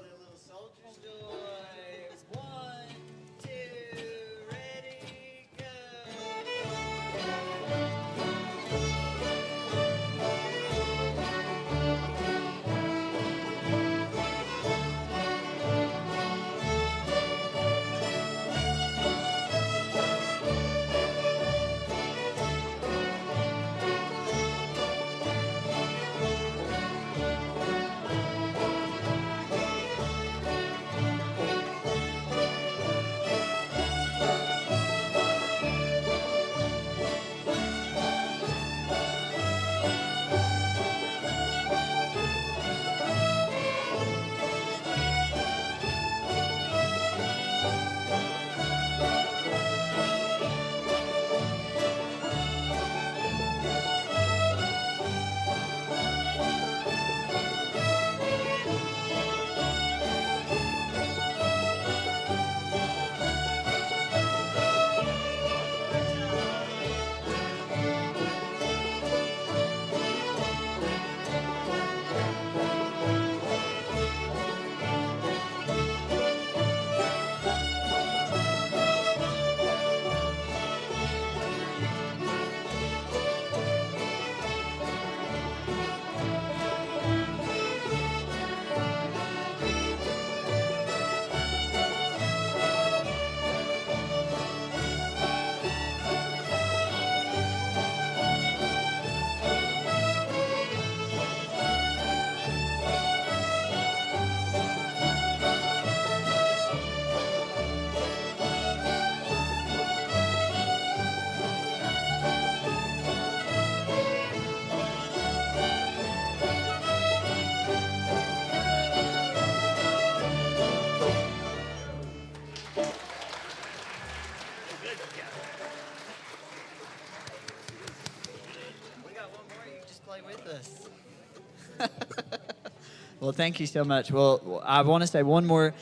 Well, thank you so much. Well, I want to say one more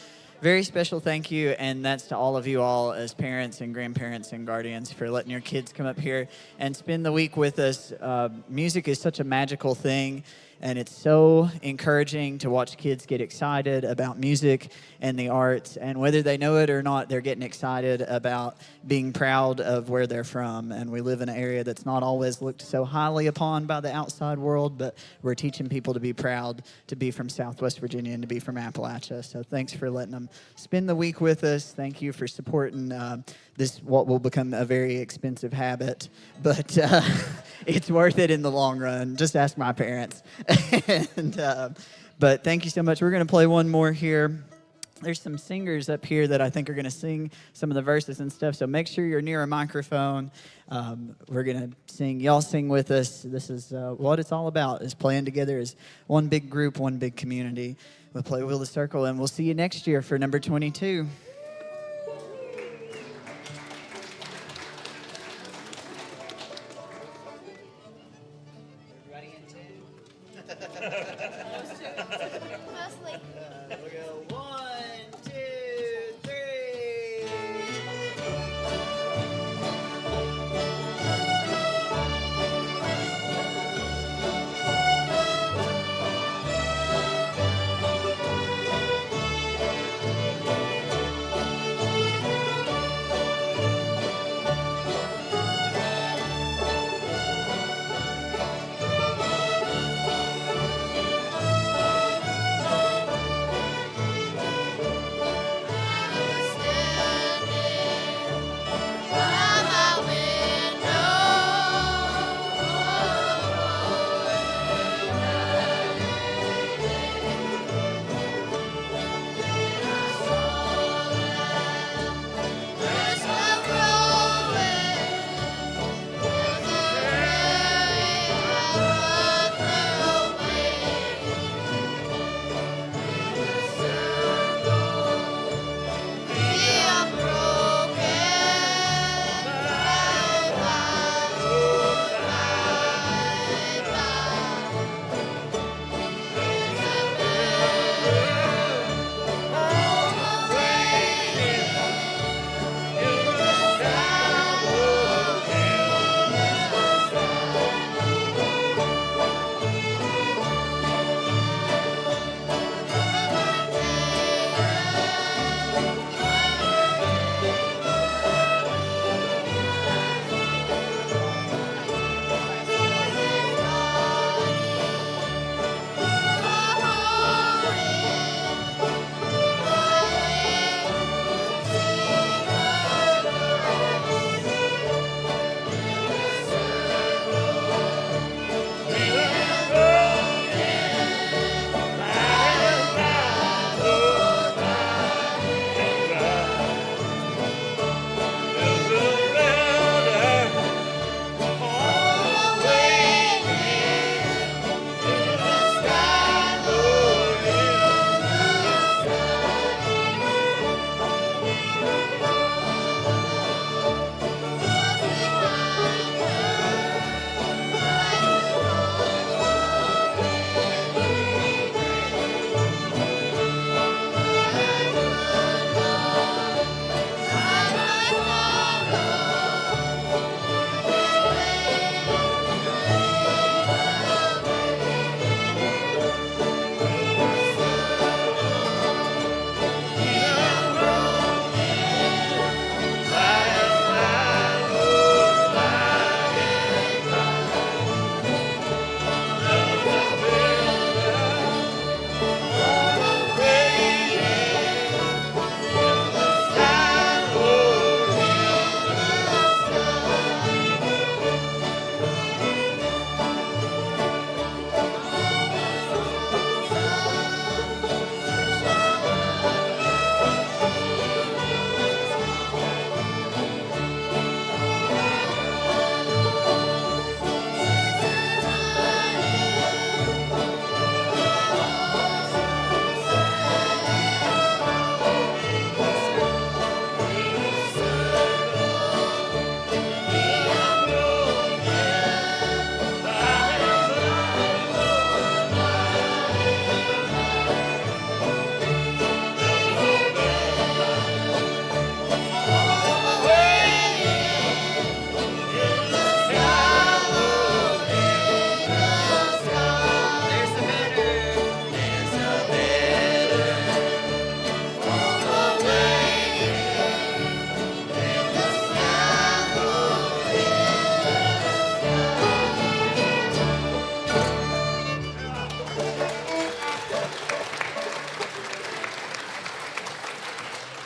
very special thank you, and that's to all of you all as parents and grandparents and guardians for letting your kids come up here and spend the week with us. Music is such a magical thing, and it's so encouraging to watch kids get excited about music and the arts, and whether they know it or not, they're getting excited about being proud of where they're from. And we live in an area that's not always looked so highly upon by the outside world, but we're teaching people to be proud to be from Southwest Virginia and to be from Appalachia. So thanks for letting them spend the week with us. Thank you for supporting this, what will become a very expensive habit, but it's worth it in the long run. Just ask my parents. But thank you so much. We're going to play one more here. There's some singers up here that I think are going to sing some of the verses and stuff, so make sure you're near a microphone. We're going to sing. Y'all sing with us. This is what it's all about, is playing together as one big group, one big community. We'll play Wheel the Circle, and we'll see you next year for number 22. Everybody in tune? Mostly. We'll go 1, 2, 3.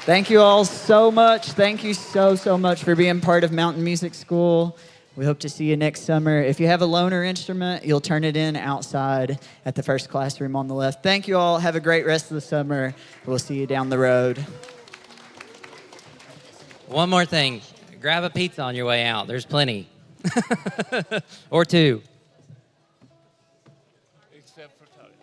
Thank you all so much. Thank you so much for being part of Mountain Music School. We hope to see you next summer. If you have a loaner instrument, you'll turn it in outside at the first classroom on the left. Thank you all. Have a great rest of the summer. We'll see you down the road. One more thing. Grab a pizza on your way out. There's plenty. Or two. Except for Tony.